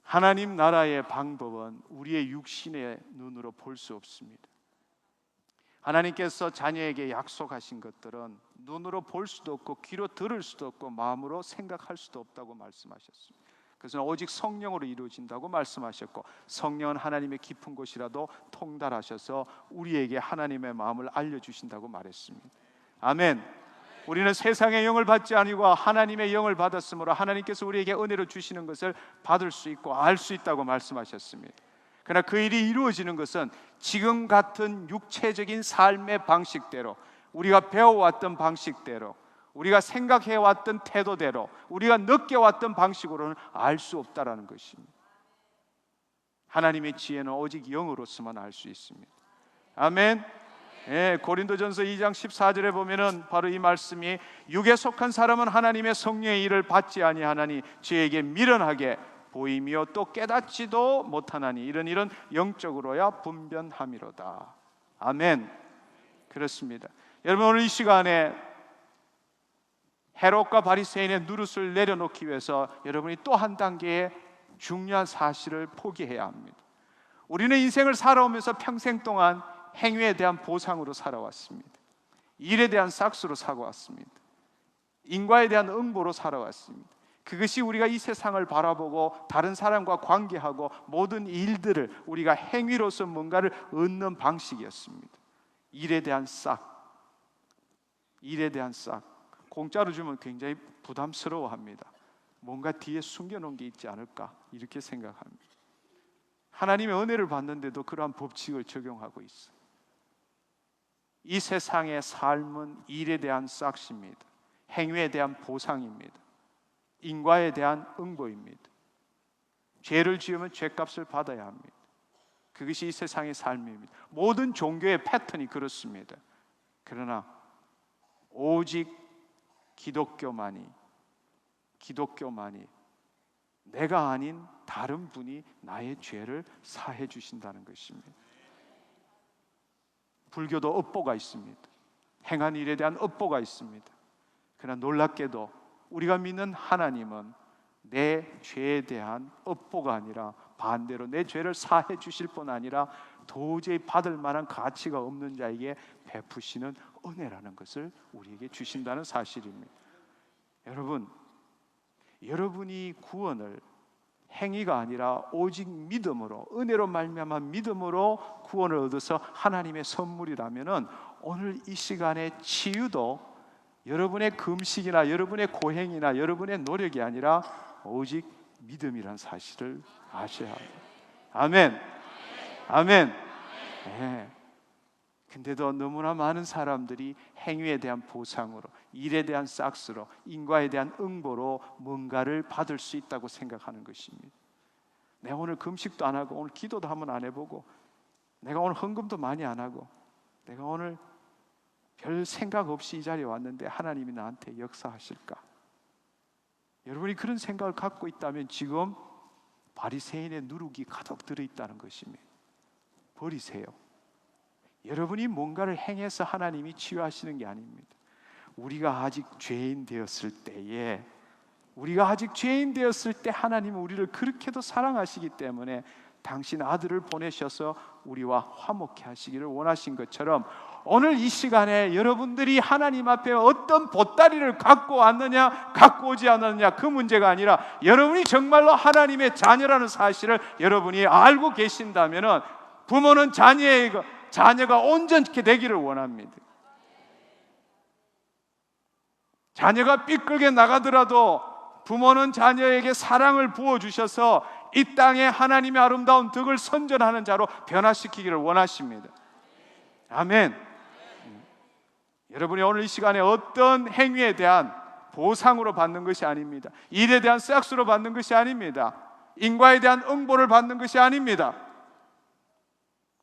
Speaker 2: 하나님 나라의 방법은 우리의 육신의 눈으로 볼 수 없습니다. 하나님께서 자녀에게 약속하신 것들은 눈으로 볼 수도 없고 귀로 들을 수도 없고 마음으로 생각할 수도 없다고 말씀하셨습니다. 그것은 오직 성령으로 이루어진다고 말씀하셨고 성령은 하나님의 깊은 곳이라도 통달하셔서 우리에게 하나님의 마음을 알려주신다고 말했습니다. 아멘. 우리는 세상의 영을 받지 아니고 하나님의 영을 받았으므로 하나님께서 우리에게 은혜로 주시는 것을 받을 수 있고 알 수 있다고 말씀하셨습니다. 그러나 그 일이 이루어지는 것은 지금 같은 육체적인 삶의 방식대로 우리가 배워왔던 방식대로 우리가 생각해왔던 태도대로 우리가 느껴왔던 방식으로는 알 수 없다라는 것입니다. 하나님의 지혜는 오직 영으로서만 알 수 있습니다. 아멘. 예, 고린도전서 2장 14절에 보면은 바로 이 말씀이 육에 속한 사람은 하나님의 성령의 일을 받지 아니하나니 저에게 미련하게 보이며 또 깨닫지도 못하나니 이런 영적으로야 분변함이로다. 아멘. 그렇습니다. 여러분 오늘 이 시간에 헤롯과 바리새인의 누릇을 내려놓기 위해서 여러분이 또 한 단계의 중요한 사실을 포기해야 합니다. 우리는 인생을 살아오면서 평생 동안 행위에 대한 보상으로 살아왔습니다. 일에 대한 싹수로 살아왔습니다. 인과에 대한 응보로 살아왔습니다. 그것이 우리가 이 세상을 바라보고 다른 사람과 관계하고 모든 일들을 우리가 행위로서 뭔가를 얻는 방식이었습니다. 일에 대한 싹. 공짜로 주면 굉장히 부담스러워합니다. 뭔가 뒤에 숨겨놓은 게 있지 않을까 이렇게 생각합니다. 하나님의 은혜를 받는데도 그러한 법칙을 적용하고 있어요. 이 세상의 삶은 일에 대한 싹시입니다. 행위에 대한 보상입니다. 인과에 대한 응보입니다. 죄를 지으면 죄값을 받아야 합니다. 그것이 이 세상의 삶입니다. 모든 종교의 패턴이 그렇습니다. 그러나 오직 기독교만이 내가 아닌 다른 분이 나의 죄를 사해 주신다는 것입니다. 불교도 업보가 있습니다. 행한 일에 대한 업보가 있습니다. 그러나 놀랍게도 우리가 믿는 하나님은 내 죄에 대한 업보가 아니라 반대로 내 죄를 사해 주실 뿐 아니라 도저히 받을 만한 가치가 없는 자에게 베푸시는 은혜라는 것을 우리에게 주신다는 사실입니다. 여러분, 여러분이 구원을 행위가 아니라 오직 믿음으로, 은혜로 말미암아 믿음으로 구원을 얻어서 하나님의 선물이라면은 오늘 이 시간에 치유도 여러분의 금식이나 여러분의 고행이나 여러분의 노력이 아니라 오직 믿음이란 사실을 아셔야 합니다. 아멘. 아멘. 네. 근데도 너무나 많은 사람들이 행위에 대한 보상으로, 일에 대한 싹스로, 인과에 대한 응보로 뭔가를 받을 수 있다고 생각하는 것입니다. 내가 오늘 금식도 안 하고 오늘 기도도 한번 안 해보고 내가 오늘 헌금도 많이 안 하고 내가 오늘 별 생각 없이 이 자리에 왔는데 하나님이 나한테 역사하실까? 여러분이 그런 생각을 갖고 있다면 지금 바리새인의 누룩이 가득 들어있다는 것입니다. 버리세요. 여러분이 뭔가를 행해서 하나님이 치유하시는 게 아닙니다. 우리가 아직 죄인 되었을 때에, 하나님은 우리를 그렇게도 사랑하시기 때문에 당신 아들을 보내셔서 우리와 화목케 하시기를 원하신 것처럼, 오늘 이 시간에 여러분들이 하나님 앞에 어떤 보따리를 갖고 왔느냐 갖고 오지 않았느냐, 그 문제가 아니라 여러분이 정말로 하나님의 자녀라는 사실을 여러분이 알고 계신다면, 부모는 자녀가 온전케 되기를 원합니다. 자녀가 삐끌게 나가더라도 부모는 자녀에게 사랑을 부어주셔서 이 땅에 하나님의 아름다운 덕을 선전하는 자로 변화시키기를 원하십니다. 아멘. 여러분이 오늘 이 시간에 어떤 행위에 대한 보상으로 받는 것이 아닙니다. 일에 대한 싹수로 받는 것이 아닙니다. 인과에 대한 응보를 받는 것이 아닙니다.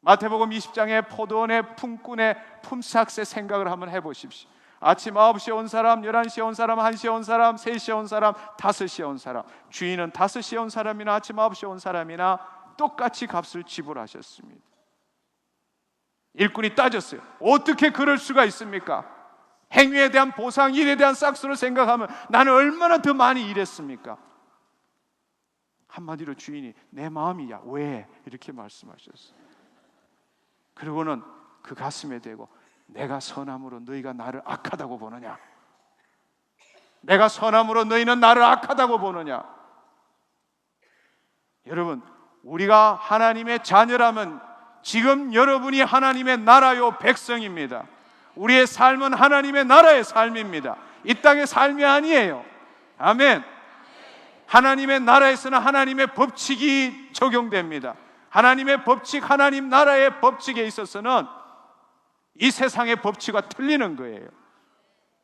Speaker 2: 마태복음 20장의 포도원의 품꾼의 품삯의 생각을 한번 해보십시오. 아침 9시에 온 사람, 11시에 온 사람, 1시에 온 사람, 3시에 온 사람, 5시에 온 사람, 주인은 5시에 온 사람이나 아침 9시에 온 사람이나 똑같이 값을 지불하셨습니다. 일꾼이 따졌어요. 어떻게 그럴 수가 있습니까? 행위에 대한 보상, 일에 대한 싹수를 생각하면 나는 얼마나 더 많이 일했습니까? 한마디로 주인이 내 마음이야. 왜? 이렇게 말씀하셨어요. 그리고는 그 가슴에 대고 내가 선함으로 너희가 나를 악하다고 보느냐? 내가 선함으로 너희는 나를 악하다고 보느냐? 여러분, 우리가 하나님의 자녀라면 지금 여러분이 하나님의 나라요 백성입니다. 우리의 삶은 하나님의 나라의 삶입니다. 이 땅의 삶이 아니에요. 아멘. 하나님의 나라에서는 하나님의 법칙이 적용됩니다. 하나님의 법칙, 하나님 나라의 법칙에 있어서는 이 세상의 법칙과 틀리는 거예요.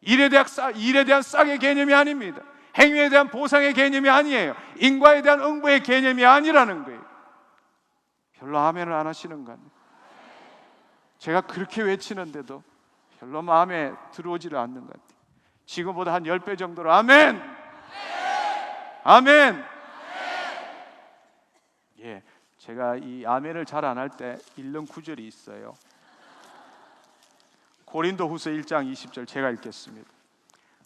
Speaker 2: 일에 대한 싹의 개념이 아닙니다. 행위에 대한 보상의 개념이 아니에요. 인과에 대한 응보의 개념이 아니라는 거예요. 별로 아멘을 안 하시는 거 아니에요? 제가 그렇게 외치는데도 별로 마음에 들어오지를 않는 것 같아요. 지금보다 한 10배 정도로 아멘! 아멘! 예, 제가 이 아멘을 잘 안 할 때 읽는 구절이 있어요. 고린도후서 1장 20절 제가 읽겠습니다.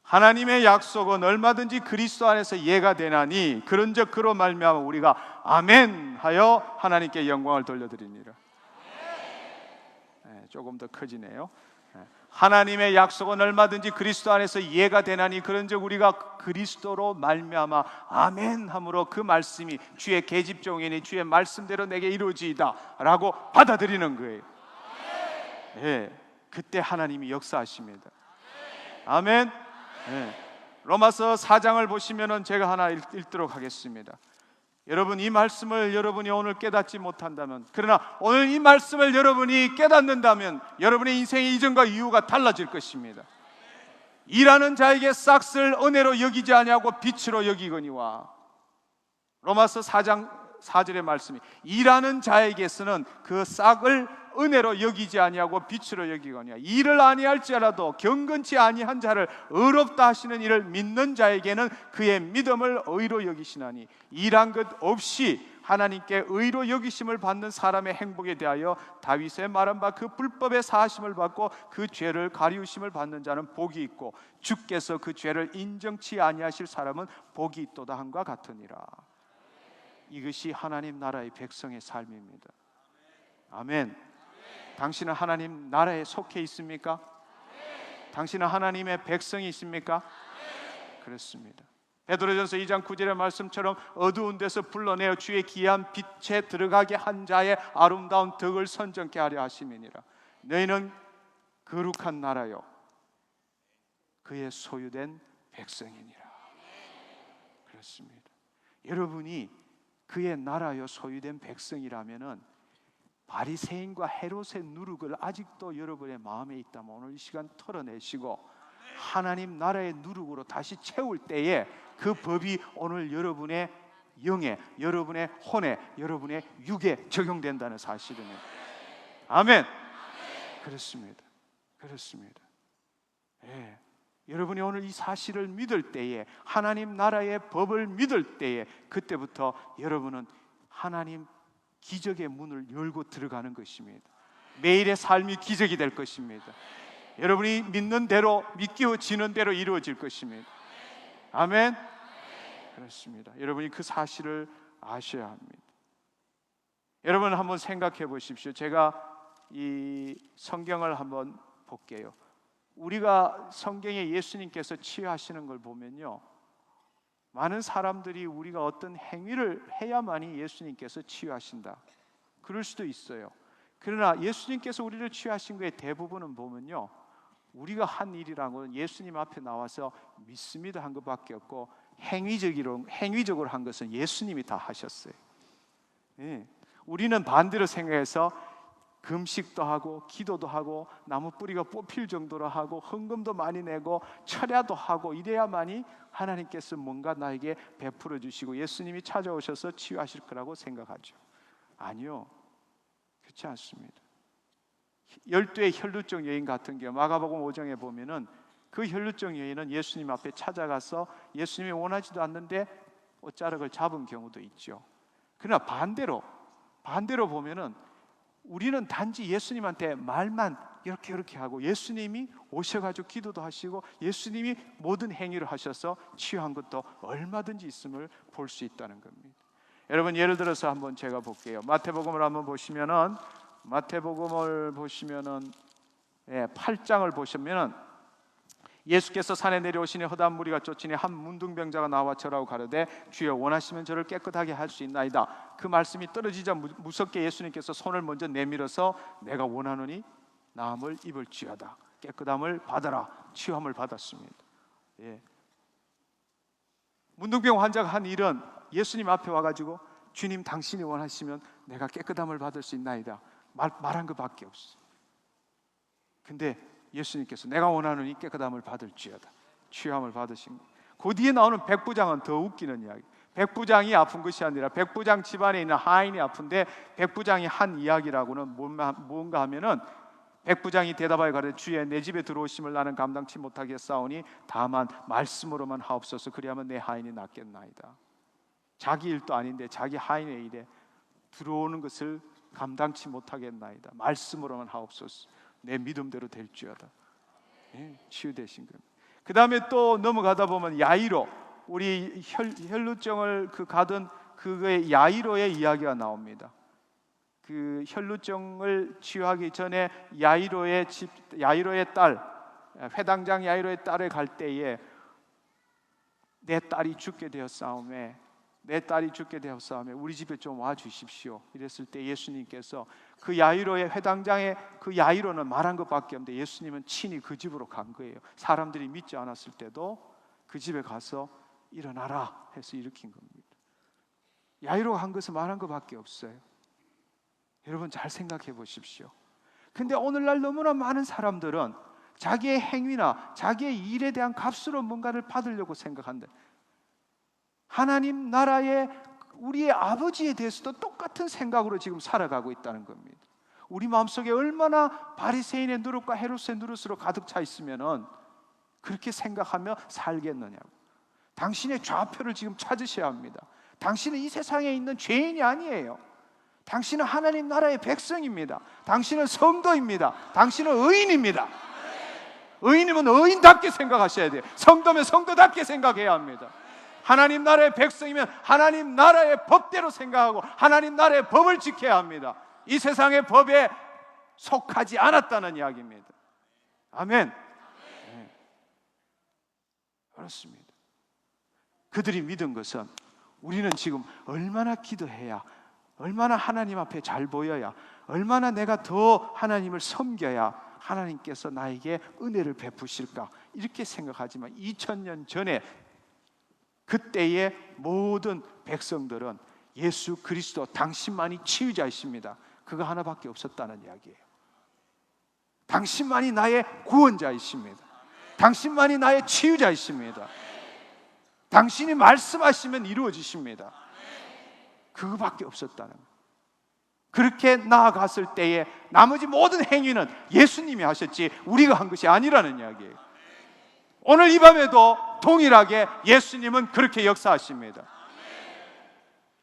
Speaker 2: 하나님의 약속은 얼마든지 그리스도 안에서 예가 되나니 그런즉 그로 말미암아 우리가 아멘 하여 하나님께 영광을 돌려드리니라. 조금 더 커지네요. 하나님의 약속은 얼마든지 그리스도 안에서 예가 되나니 그런즉 우리가 그리스도로 말미암아 아멘 함으로 그 말씀이 주의 계집종이니 주의 말씀대로 내게 이루어지이다 라고 받아들이는 거예요. 예, 그때 하나님이 역사하십니다. 아멘. 로마서 4장을 보시면은 제가 하나 읽도록 하겠습니다. 여러분, 이 말씀을 여러분이 오늘 깨닫지 못한다면, 그러나 오늘 이 말씀을 여러분이 깨닫는다면 여러분의 인생의 이전과 이후가 달라질 것입니다. 일하는 자에게 싹을 은혜로 여기지 아니하고 빛으로 여기거니와. 로마서 4장 4절의 말씀이 일하는 자에게서는 그 싹을 은혜로 여기지 아니하고 빛으로 여기거니와. 일을 아니할지라도 경건치 아니한 자를 의롭다 하시는 이를 믿는 자에게는 그의 믿음을 의로 여기시나니. 일한 것 없이 하나님께 의로 여기심을 받는 사람의 행복에 대하여 다윗의 말한 바 그 불법의 사하심을 받고 그 죄를 가리우심을 받는 자는 복이 있고 주께서 그 죄를 인정치 아니하실 사람은 복이 있도다 함과 같으니라. 이것이 하나님 나라의 백성의 삶입니다. 아멘. 당신은 하나님 나라에 속해 있습니까? 당신은 하나님의 백성이 있습니까? 그렇습니다. 베드로전서 2장 9절의 말씀처럼 어두운 데서 불러내어 주의 귀한 빛에 들어가게 한 자의 아름다운 덕을 선전케 하려 하심이니라. 너희는 거룩한 나라요 그의 소유된 백성이니라. 그렇습니다. 여러분이 그의 나라요 소유된 백성이라면은 바리새인과 헤롯의 누룩을 아직도 여러분의 마음에 있다면 오늘 이 시간 털어내시고 하나님 나라의 누룩으로 다시 채울 때에 그 법이 오늘 여러분의 영에, 여러분의 혼에, 여러분의 육에 적용된다는 사실입니다. 아멘. 그렇습니다. 그렇습니다. 예. 여러분이 오늘 이 사실을 믿을 때에, 하나님 나라의 법을 믿을 때에, 그때부터 여러분은 하나님 기적의 문을 열고 들어가는 것입니다. 매일의 삶이 기적이 될 것입니다. 여러분이 믿는 대로, 믿겨지는 대로 이루어질 것입니다. 아멘. 그렇습니다. 여러분이 그 사실을 아셔야 합니다. 여러분 한번 생각해 보십시오. 제가 이 성경을 한번 볼게요. 우리가 성경에 예수님께서 치유하시는 걸 보면요, 많은 사람들이 우리가 어떤 행위를 해야만이 예수님께서 치유하신다, 그럴 수도 있어요. 그러나 예수님께서 우리를 치유하신 거의 대부분은 보면요, 우리가 한 일이라고는 예수님 앞에 나와서 믿습니다 한 것밖에 없고, 행위적으로 한 것은 예수님이 다 하셨어요. 우리는 반대로 생각해서 금식도 하고 기도도 하고 나무 뿌리가 뽑힐 정도로 하고 헌금도 많이 내고 철야도 하고 이래야만이 하나님께서 뭔가 나에게 베풀어 주시고 예수님이 찾아오셔서 치유하실 거라고 생각하죠. 아니요, 그렇지 않습니다. 12의 혈루증 여인 같은 경우 마가복음 5장에 보면은 그 혈루증 여인은 예수님 앞에 찾아가서 예수님이 원하지도 않는데 옷자락을 잡은 경우도 있죠. 그러나 반대로 보면은 우리는 단지 예수님한테 말만 이렇게 하고 예수님이 오셔가지고 기도도 하시고 예수님이 모든 행위를 하셔서 치유한 것도 얼마든지 있음을 볼 수 있다는 겁니다. 여러분, 예를 들어서 한번 제가 볼게요. 마태복음을 한번 보시면은 8장을 보시면은 예수께서 산에 내려오시니 허다한 무리가 쫓으니 한 문둥병자가 나와 저라고 가르되 주여 원하시면 저를 깨끗하게 할 수 있나이다. 그 말씀이 떨어지자 무섭게 예수님께서 손을 먼저 내밀어서 내가 원하노니 나음을 입을지어다. 깨끗함을 받아라. 치유함을 받았습니다. 문둥병 환자가 한 일은 예수님 앞에 와가지고 주님 당신이 원하시면 내가 깨끗함을 받을 수 있나이다 말한 것밖에 없어요. 근데 예수님께서 내가 원하노니 깨끗함을 받을지어다 치유함을 받으신 거예요. 그 뒤에 나오는 백부장은 더 웃기는 이야기. 백부장이 아픈 것이 아니라 백부장 집안에 있는 하인이 아픈데 백부장이 한 이야기라고는 뭔가 하면은 백부장이 대답하여 가로되 주여 내 집에 들어오심을 나는 감당치 못하겠사오니 다만 말씀으로만 하옵소서 그리하면 내 하인이 낫겠나이다. 자기 일도 아닌데 자기 하인의 일에 들어오는 것을 감당치 못하겠나이다. 말씀으로만 하옵소서 내 믿음대로 될지어다. 치유되신 겁니다. 그 다음에 또 넘어가다 보면 야이로, 우리 혈루증을 가던 그의 야이로의 이야기가 나옵니다. 그 혈루증을 치유하기 전에 야이로의 딸, 회당장 야이로의 딸을 갈 때에 내 딸이 죽게 되었사오매 우리 집에 좀 와 주십시오. 이랬을 때 예수님께서 그 야이로의 회당장의 그 야이로는 말한 것밖에 없는데 예수님은 친히 그 집으로 간 거예요. 사람들이 믿지 않았을 때도 그 집에 가서 일어나라 해서 일으킨 겁니다. 야이로가 한 것은 말한 것밖에 없어요. 여러분 잘 생각해 보십시오. 근데 오늘날 너무나 많은 사람들은 자기의 행위나 자기의 일에 대한 값으로 뭔가를 받으려고 생각한다. 하나님 나라의 우리의 아버지에 대해서도 똑같은 생각으로 지금 살아가고 있다는 겁니다. 우리 마음속에 얼마나 바리새인의 누룩과 헤롯의 누룩으로 가득 차 있으면은 그렇게 생각하며 살겠느냐고. 당신의 좌표를 지금 찾으셔야 합니다. 당신은 이 세상에 있는 죄인이 아니에요. 당신은 하나님 나라의 백성입니다. 당신은 성도입니다. 당신은 의인입니다. 의인이면 의인답게 생각하셔야 돼요. 성도면 성도답게 생각해야 합니다. 하나님 나라의 백성이면 하나님 나라의 법대로 생각하고 하나님 나라의 법을 지켜야 합니다. 이 세상의 법에 속하지 않았다는 이야기입니다. 아멘. 네. 그렇습니다. 그들이 믿은 것은 우리는 지금 얼마나 기도해야, 얼마나 하나님 앞에 잘 보여야, 얼마나 내가 더 하나님을 섬겨야 하나님께서 나에게 은혜를 베푸실까 이렇게 생각하지만 2000년 전에 그때의 모든 백성들은 예수 그리스도 당신만이 치유자이십니다. 그거 하나밖에 없었다는 이야기예요. 당신만이 나의 구원자이십니다. 당신만이 나의 치유자이십니다. 당신이 말씀하시면 이루어지십니다. 그거밖에 없었다는 거예요. 그렇게 나아갔을 때에 나머지 모든 행위는 예수님이 하셨지 우리가 한 것이 아니라는 이야기예요. 오늘 이 밤에도 동일하게 예수님은 그렇게 역사하십니다.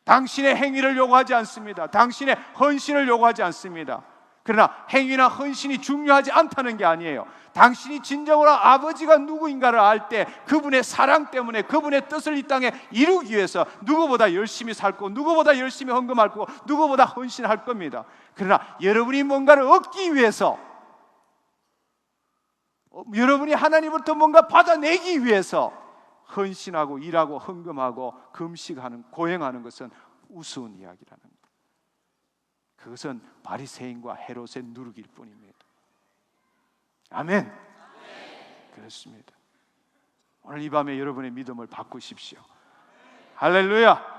Speaker 2: 당신의 행위를 요구하지 않습니다. 당신의 헌신을 요구하지 않습니다. 그러나 행위나 헌신이 중요하지 않다는 게 아니에요. 당신이 진정으로 아버지가 누구인가를 알 때 그분의 사랑 때문에 그분의 뜻을 이 땅에 이루기 위해서 누구보다 열심히 살 거고 누구보다 열심히 헌금할 거고 누구보다 헌신할 겁니다. 그러나 여러분이 뭔가를 얻기 위해서, 여러분이 하나님으로부터 뭔가 받아내기 위해서 헌신하고 일하고 헌금하고 금식하는, 고행하는 것은 우스운 이야기라는 거예요. 그것은 바리새인과 헤롯의 누룩일 뿐입니다. 아멘. 그렇습니다. 오늘 이 밤에 여러분의 믿음을 바꾸십시오. 할렐루야.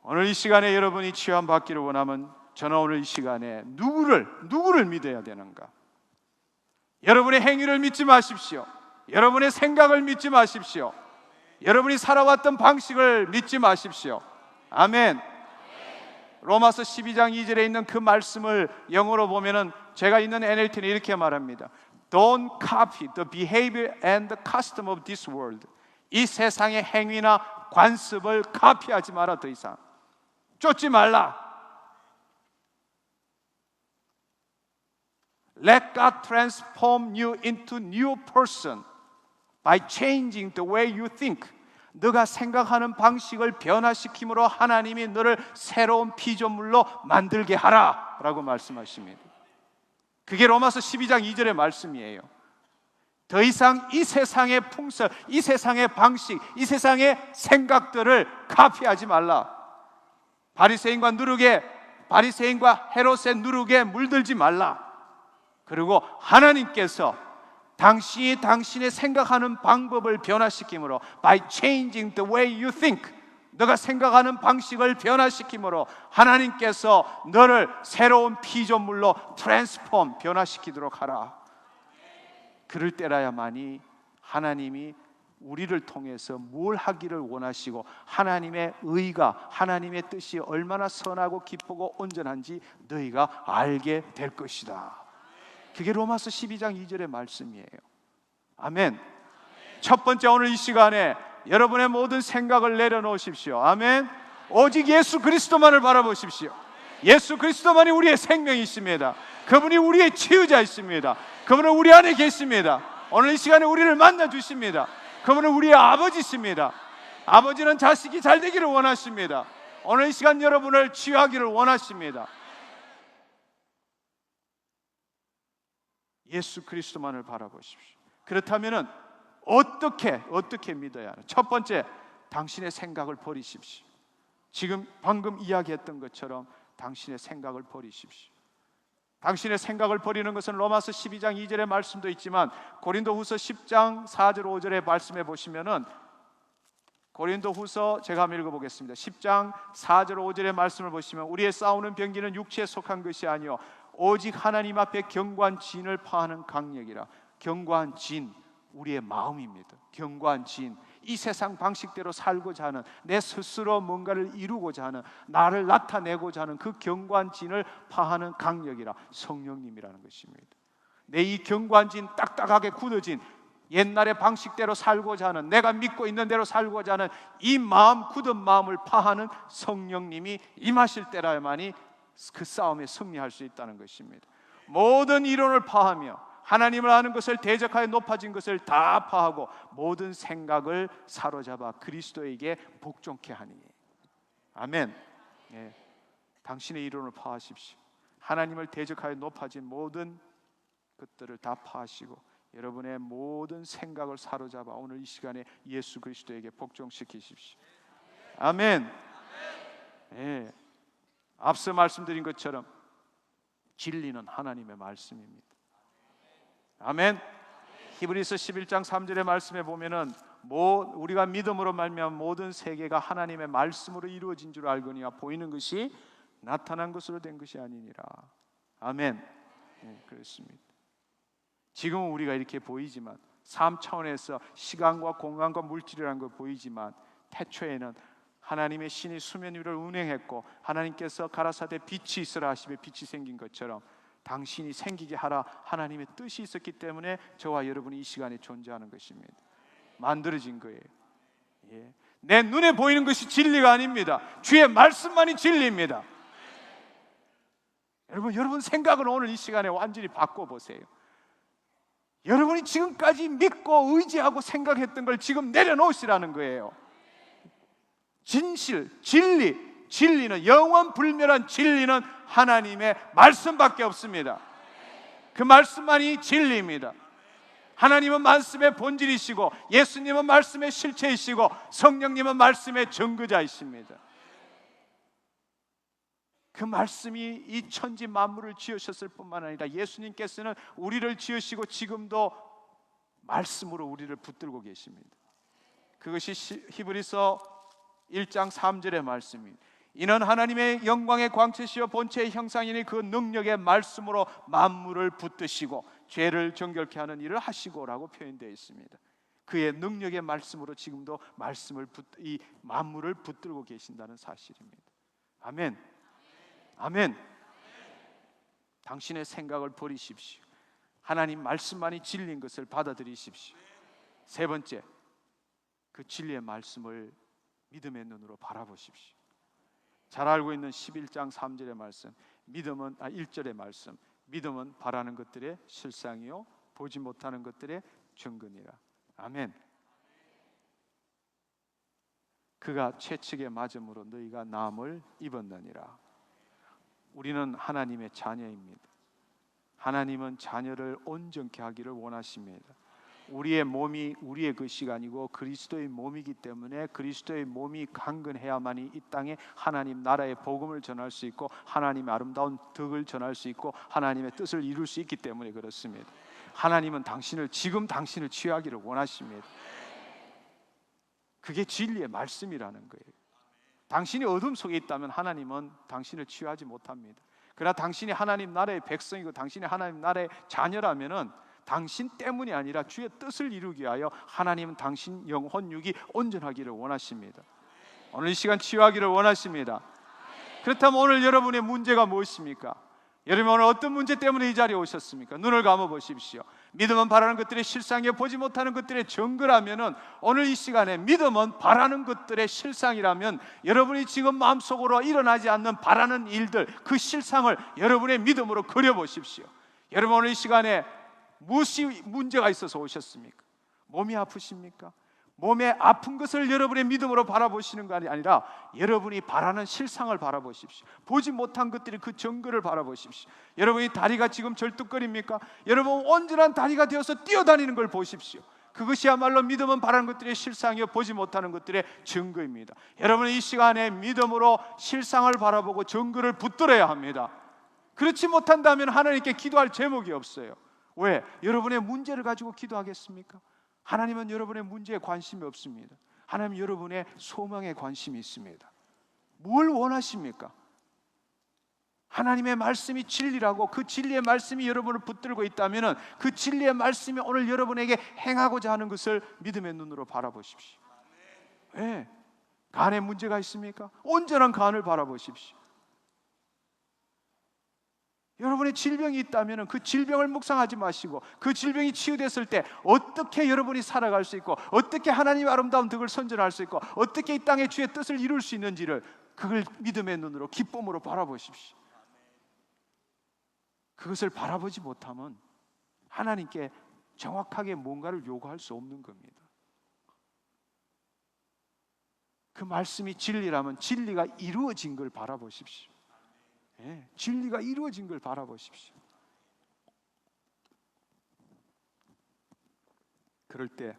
Speaker 2: 오늘 이 시간에 여러분이 치유받기를 원하면 저는 오늘 이 시간에 누구를 믿어야 되는가? 여러분의 행위를 믿지 마십시오. 여러분의 생각을 믿지 마십시오. 여러분이 살아왔던 방식을 믿지 마십시오. 아멘. 로마서 12장 2절에 있는 그 말씀을 영어로 보면은 제가 있는 NLT는 이렇게 말합니다. Don't copy the behavior and the custom of this world. 이 세상의 행위나 관습을 카피하지 마라. 더 이상 쫓지 말라. Let God transform you into new person by changing the way you think. 너가 생각하는 방식을 변화시킴으로 하나님이 너를 새로운 피조물로 만들게 하라 라고 말씀하십니다. 그게 로마서 12장 2절의 말씀이에요. 더 이상 이 세상의 풍설, 이 세상의 방식, 이 세상의 생각들을 카피하지 말라. 바리새인과 헤롯의 누룩에 물들지 말라. 그리고 하나님께서 당신이 당신의 생각하는 방법을 변화시킴으로, by changing the way you think, 너가 생각하는 방식을 변화시킴으로 하나님께서 너를 새로운 피조물로 transform, 변화시키도록 하라. 그럴 때라야만이 하나님이 우리를 통해서 뭘 하기를 원하시고 하나님의 의가, 하나님의 뜻이 얼마나 선하고 기쁘고 온전한지 너희가 알게 될 것이다. 그게 로마서 12장 2절의 말씀이에요. 아멘. 첫 번째, 오늘 이 시간에 여러분의 모든 생각을 내려놓으십시오. 아멘. 오직 예수 그리스도만을 바라보십시오. 예수 그리스도만이 우리의 생명이십니다. 그분이 우리의 치유자이십니다. 그분은 우리 안에 계십니다. 오늘 이 시간에 우리를 만나 주십니다. 그분은 우리의 아버지십니다. 아버지는 자식이 잘 되기를 원하십니다. 오늘 이 시간 여러분을 치유하기를 원하십니다. 예수 그리스도만을 바라보십시오. 그렇다면 어떻게 믿어야 하나? 첫 번째, 당신의 생각을 버리십시오. 지금 방금 이야기했던 것처럼 당신의 생각을 버리십시오. 당신의 생각을 버리는 것은 로마서 12장 2절의 말씀도 있지만 고린도후서 10장 4절 5절의 말씀에 보시면은, 고린도후서 제가 한번 읽어보겠습니다. 10장 4절 5절의 말씀을 보시면, 우리의 싸우는 병기는 육체에 속한 것이 아니요 오직 하나님 앞에 견고한 진을 파하는 강력이라. 견고한 진, 우리의 마음입니다. 견고한 진, 이 세상 방식대로 살고자 하는, 내 스스로 뭔가를 이루고자 하는, 나를 나타내고자 하는 그 견고한 진을 파하는 강력이라 성령님이라는 것입니다. 내 이 견고한 진, 딱딱하게 굳어진 옛날의 방식대로 살고자 하는, 내가 믿고 있는 대로 살고자 하는 이 마음, 굳은 마음을 파하는 성령님이 임하실 때라야만이 그 싸움에 승리할 수 있다는 것입니다. 모든 이론을 파하며 하나님을 아는 것을 대적하여 높아진 것을 다 파하고 모든 생각을 사로잡아 그리스도에게 복종케 하니. 아멘. 예. 당신의 이론을 파하십시오. 하나님을 대적하여 높아진 모든 것들을 다 파하시고 여러분의 모든 생각을 사로잡아 오늘 이 시간에 예수 그리스도에게 복종시키십시오. 아멘. 예. 앞서 말씀드린 것처럼 진리는 하나님의 말씀입니다. 아멘. 히브리서 11장 3절의 말씀에 보면은 우리가 믿음으로 말미암아 모든 세계가 하나님의 말씀으로 이루어진 줄 알거니와 보이는 것이 나타난 것으로 된 것이 아니니라. 아멘. 네, 그렇습니다. 지금은 우리가 이렇게 보이지만, 삶 차원에서 시간과 공간과 물질이라는 걸 보이지만, 태초에는 하나님의 신이 수면 위를 운행했고 하나님께서 가라사대 빛이 있으라 하시며 빛이 생긴 것처럼 당신이 생기게 하라 하나님의 뜻이 있었기 때문에 저와 여러분이 이 시간에 존재하는 것입니다. 만들어진 거예요. 예. 내 눈에 보이는 것이 진리가 아닙니다. 주의 말씀만이 진리입니다. 여러분 생각을 오늘 이 시간에 완전히 바꿔보세요. 여러분이 지금까지 믿고 의지하고 생각했던 걸 지금 내려놓으시라는 거예요. 진실, 진리는 영원 불멸한 진리는 하나님의 말씀밖에 없습니다. 그 말씀만이 진리입니다. 하나님은 말씀의 본질이시고 예수님은 말씀의 실체이시고 성령님은 말씀의 증거자이십니다. 그 말씀이 이 천지 만물을 지으셨을 뿐만 아니라 예수님께서는 우리를 지으시고 지금도 말씀으로 우리를 붙들고 계십니다. 그것이 히브리서 1장 3절의 말씀입니다. 이는 하나님의 영광의 광채시여 본체의 형상이니 그 능력의 말씀으로 만물을 붙드시고 죄를 정결케 하는 일을 하시고라고 표현되어 있습니다. 그의 능력의 말씀으로 지금도 이 만물을 붙들고 계신다는 사실입니다. 아멘. 아멘. 당신의 생각을 버리십시오. 하나님 말씀만이 진리인 것을 받아들이십시오. 세 번째, 그 진리의 말씀을 믿음의 눈으로 바라보십시오. 잘 알고 있는 11장 3절의 말씀, 1절의 말씀, 믿음은 바라는 것들의 실상이요 보지 못하는 것들의 증거니라. 아멘. 그가 채찍에 맞음으로 너희가 나음을 입었느니라. 우리는 하나님의 자녀입니다. 하나님은 자녀를 온전케 하기를 원하십니다. 우리의 몸이 우리의 것이 아니고 그리스도의 몸이기 때문에 그리스도의 몸이 강건해야만이 이 땅에 하나님 나라의 복음을 전할 수 있고 하나님의 아름다운 덕을 전할 수 있고 하나님의 뜻을 이룰 수 있기 때문에 그렇습니다. 하나님은 지금 당신을 취하기를 원하십니다. 그게 진리의 말씀이라는 거예요. 당신이 어둠 속에 있다면 하나님은 당신을 취하지 못합니다. 그러나 당신이 하나님 나라의 백성이고 당신이 하나님 나라의 자녀라면은 당신 때문이 아니라 주의 뜻을 이루기 위하여 하나님은 당신 영혼 육이 온전하기를 원하십니다. 오늘 이 시간 치유하기를 원하십니다. 그렇다면 오늘 여러분의 문제가 무엇입니까? 여러분 오늘 어떤 문제 때문에 이 자리에 오셨습니까? 눈을 감아 보십시오. 믿음은 바라는 것들의 실상이요 보지 못하는 것들의 증거라면은 오늘 이 시간에 믿음은 바라는 것들의 실상이라면 여러분이 지금 마음속으로 일어나지 않는 바라는 일들 그 실상을 여러분의 믿음으로 그려보십시오. 여러분 오늘 이 시간에 무엇이 문제가 있어서 오셨습니까? 몸이 아프십니까? 몸에 아픈 것을 여러분의 믿음으로 바라보시는 것이 아니라 여러분이 바라는 실상을 바라보십시오. 보지 못한 것들이 그 증거를 바라보십시오. 여러분이 다리가 지금 절뚝거립니까? 여러분 온전한 다리가 되어서 뛰어다니는 걸 보십시오. 그것이야말로 믿음은 바라는 것들의 실상이요 보지 못하는 것들의 증거입니다. 여러분이 이 시간에 믿음으로 실상을 바라보고 증거를 붙들어야 합니다. 그렇지 못한다면 하나님께 기도할 제목이 없어요. 왜? 여러분의 문제를 가지고 기도하겠습니까? 하나님은 여러분의 문제에 관심이 없습니다. 하나님은 여러분의 소망에 관심이 있습니다. 뭘 원하십니까? 하나님의 말씀이 진리라고 그 진리의 말씀이 여러분을 붙들고 있다면 그 진리의 말씀이 오늘 여러분에게 행하고자 하는 것을 믿음의 눈으로 바라보십시오. 네. 간에 문제가 있습니까? 온전한 간을 바라보십시오. 여러분의 질병이 있다면 그 질병을 묵상하지 마시고 그 질병이 치유됐을 때 어떻게 여러분이 살아갈 수 있고 어떻게 하나님의 아름다운 덕을 선전할 수 있고 어떻게 이 땅에 주의 뜻을 이룰 수 있는지를 그걸 믿음의 눈으로 기쁨으로 바라보십시오. 그것을 바라보지 못하면 하나님께 정확하게 뭔가를 요구할 수 없는 겁니다. 그 말씀이 진리라면 진리가 이루어진 걸 바라보십시오. 네, 진리가 이루어진 걸 바라보십시오. 그럴 때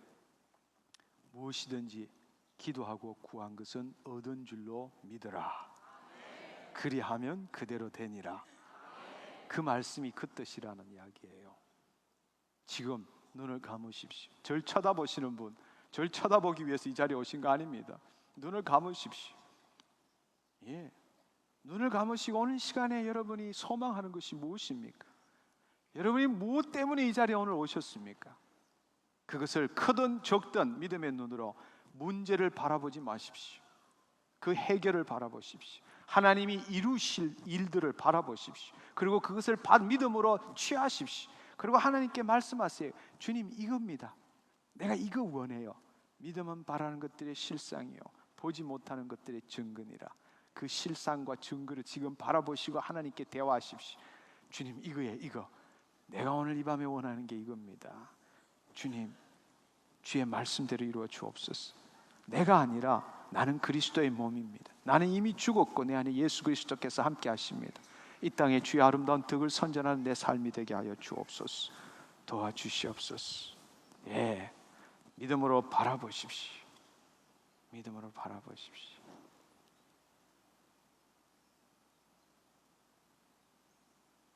Speaker 2: 무엇이든지 기도하고 구한 것은 얻은 줄로 믿으라. 그리하면 그대로 되니라. 그 말씀이 그 뜻이라는 이야기예요. 지금 눈을 감으십시오. 절 쳐다보시는 분, 절 쳐다보기 위해서 이 자리에 오신 거 아닙니다. 눈을 감으십시오. 예. 눈을 감으시고 오늘 시간에 여러분이 소망하는 것이 무엇입니까? 여러분이 무엇 때문에 이 자리에 오늘 오셨습니까? 그것을 크든 적든 믿음의 눈으로 문제를 바라보지 마십시오. 그 해결을 바라보십시오. 하나님이 이루실 일들을 바라보십시오. 그리고 그것을 믿음으로 취하십시오. 그리고 하나님께 말씀하세요. 주님 이겁니다. 내가 이거 원해요. 믿음은 바라는 것들의 실상이요 보지 못하는 것들의 증거니라. 그 실상과 증거를 지금 바라보시고 하나님께 대화하십시오. 주님, 이거예요, 이거. 내가 오늘 이 밤에 원하는 게 이겁니다. 주님, 주의 말씀대로 이루어 주옵소서. 내가 아니라 나는 그리스도의 몸입니다. 나는 이미 죽었고 내 안에 예수 그리스도께서 함께 하십니다. 이 땅에 주의 아름다운 덕을 선전하는 내 삶이 되게 하여 주옵소서. 도와주시옵소서. 예, 믿음으로 바라보십시오. 믿음으로 바라보십시오.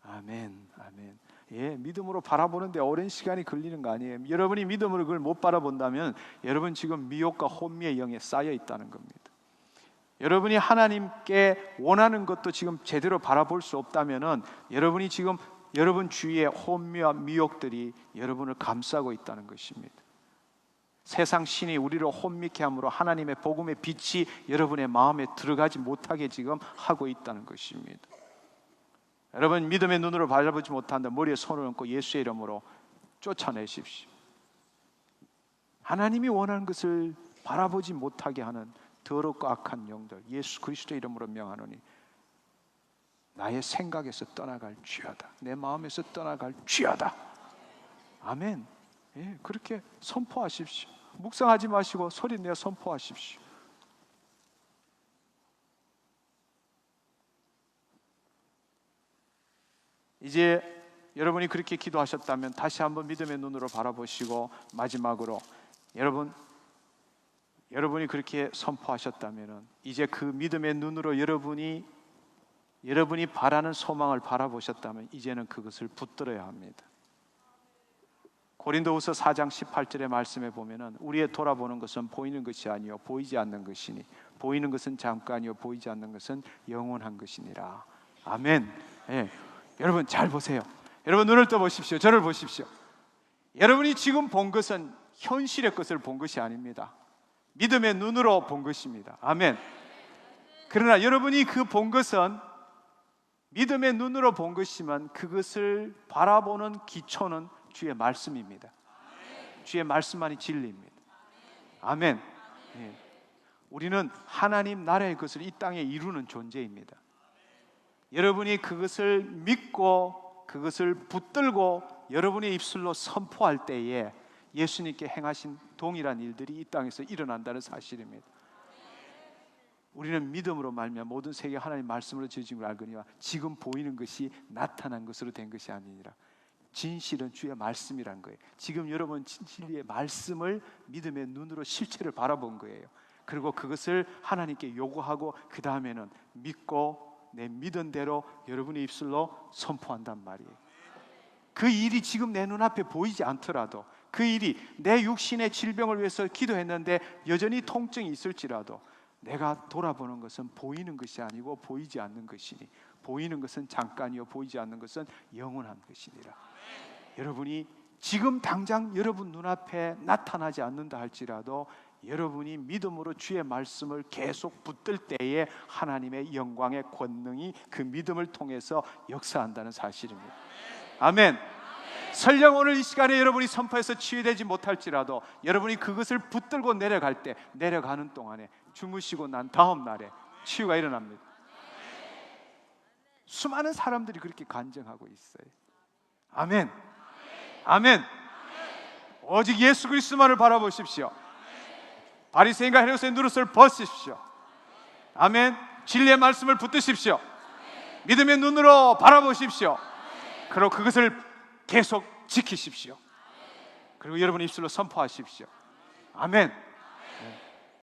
Speaker 2: 아멘, 아멘. 예, 믿음으로 바라보는데 오랜 시간이 걸리는 거 아니에요. 여러분이 믿음으로 그걸 못 바라본다면 여러분 지금 미혹과 혼미의 영에 쌓여 있다는 겁니다. 여러분이 하나님께 원하는 것도 지금 제대로 바라볼 수 없다면은 여러분이 지금 여러분 주위에 혼미와 미혹들이 여러분을 감싸고 있다는 것입니다. 세상 신이 우리를 혼미케 함으로 하나님의 복음의 빛이 여러분의 마음에 들어가지 못하게 지금 하고 있다는 것입니다. 여러분 믿음의 눈으로 바라보지 못한다 머리에 손을 얹고 예수의 이름으로 쫓아내십시오. 하나님이 원하는 것을 바라보지 못하게 하는 더럽고 악한 영들 예수 그리스도의 이름으로 명하노니 나의 생각에서 떠나갈 쥐어다. 내 마음에서 떠나갈 쥐어다. 아멘. 예, 그렇게 선포하십시오. 묵상하지 마시고 소리내어 선포하십시오. 이제 여러분이 그렇게 기도하셨다면 다시 한번 믿음의 눈으로 바라보시고 마지막으로 여러분이 그렇게 선포하셨다면 이제 그 믿음의 눈으로 여러분이 바라는 소망을 바라보셨다면 이제는 그것을 붙들어야 합니다. 고린도후서 4장 18절의 말씀에 보면은 우리의 돌아보는 것은 보이는 것이 아니요 보이지 않는 것이니 보이는 것은 잠깐이요 보이지 않는 것은 영원한 것이니라. 아멘. 예. 여러분 잘 보세요. 여러분 눈을 떠 보십시오. 저를 보십시오. 여러분이 지금 본 것은 현실의 것을 본 것이 아닙니다. 믿음의 눈으로 본 것입니다. 아멘. 그러나 여러분이 그 본 것은 믿음의 눈으로 본 것이지만 그것을 바라보는 기초는 주의 말씀입니다. 주의 말씀만이 진리입니다. 아멘. 예. 우리는 하나님 나라의 것을 이 땅에 이루는 존재입니다. 여러분이 그것을 믿고 그것을 붙들고 여러분의 입술로 선포할 때에 예수님께 행하신 동일한 일들이 이 땅에서 일어난다는 사실입니다. 우리는 믿음으로 말미암아 모든 세계 하나님 말씀으로 지어진 걸 알거니와 지금 보이는 것이 나타난 것으로 된 것이 아니니라. 진실은 주의 말씀이란 거예요. 지금 여러분 진리의 말씀을 믿음의 눈으로 실체를 바라본 거예요. 그리고 그것을 하나님께 요구하고 그 다음에는 믿고 내 믿은 대로 여러분의 입술로 선포한단 말이에요. 그 일이 지금 내 눈앞에 보이지 않더라도 그 일이 내 육신의 질병을 위해서 기도했는데 여전히 통증이 있을지라도 내가 돌아보는 것은 보이는 것이 아니고 보이지 않는 것이니 보이는 것은 잠깐이요 보이지 않는 것은 영원한 것이니라. 여러분이 지금 당장 여러분 눈앞에 나타나지 않는다 할지라도 여러분이 믿음으로 주의 말씀을 계속 붙들 때에 하나님의 영광의 권능이 그 믿음을 통해서 역사한다는 사실입니다. 아멘. 설령 오늘 이 시간에 여러분이 선포해서 치유되지 못할지라도 여러분이 그것을 붙들고 내려갈 때 내려가는 동안에 주무시고 난 다음 날에 치유가 일어납니다. 수많은 사람들이 그렇게 간증하고 있어요. 아멘. 아멘. 오직 예수 그리스도만을 바라보십시오. 바리새인과 헤롯의 누릇을 벗으십시오. 아멘. 진리의 말씀을 붙드십시오. 믿음의 눈으로 바라보십시오. 그리고 그것을 계속 지키십시오. 그리고 여러분 입술로 선포하십시오. 아멘.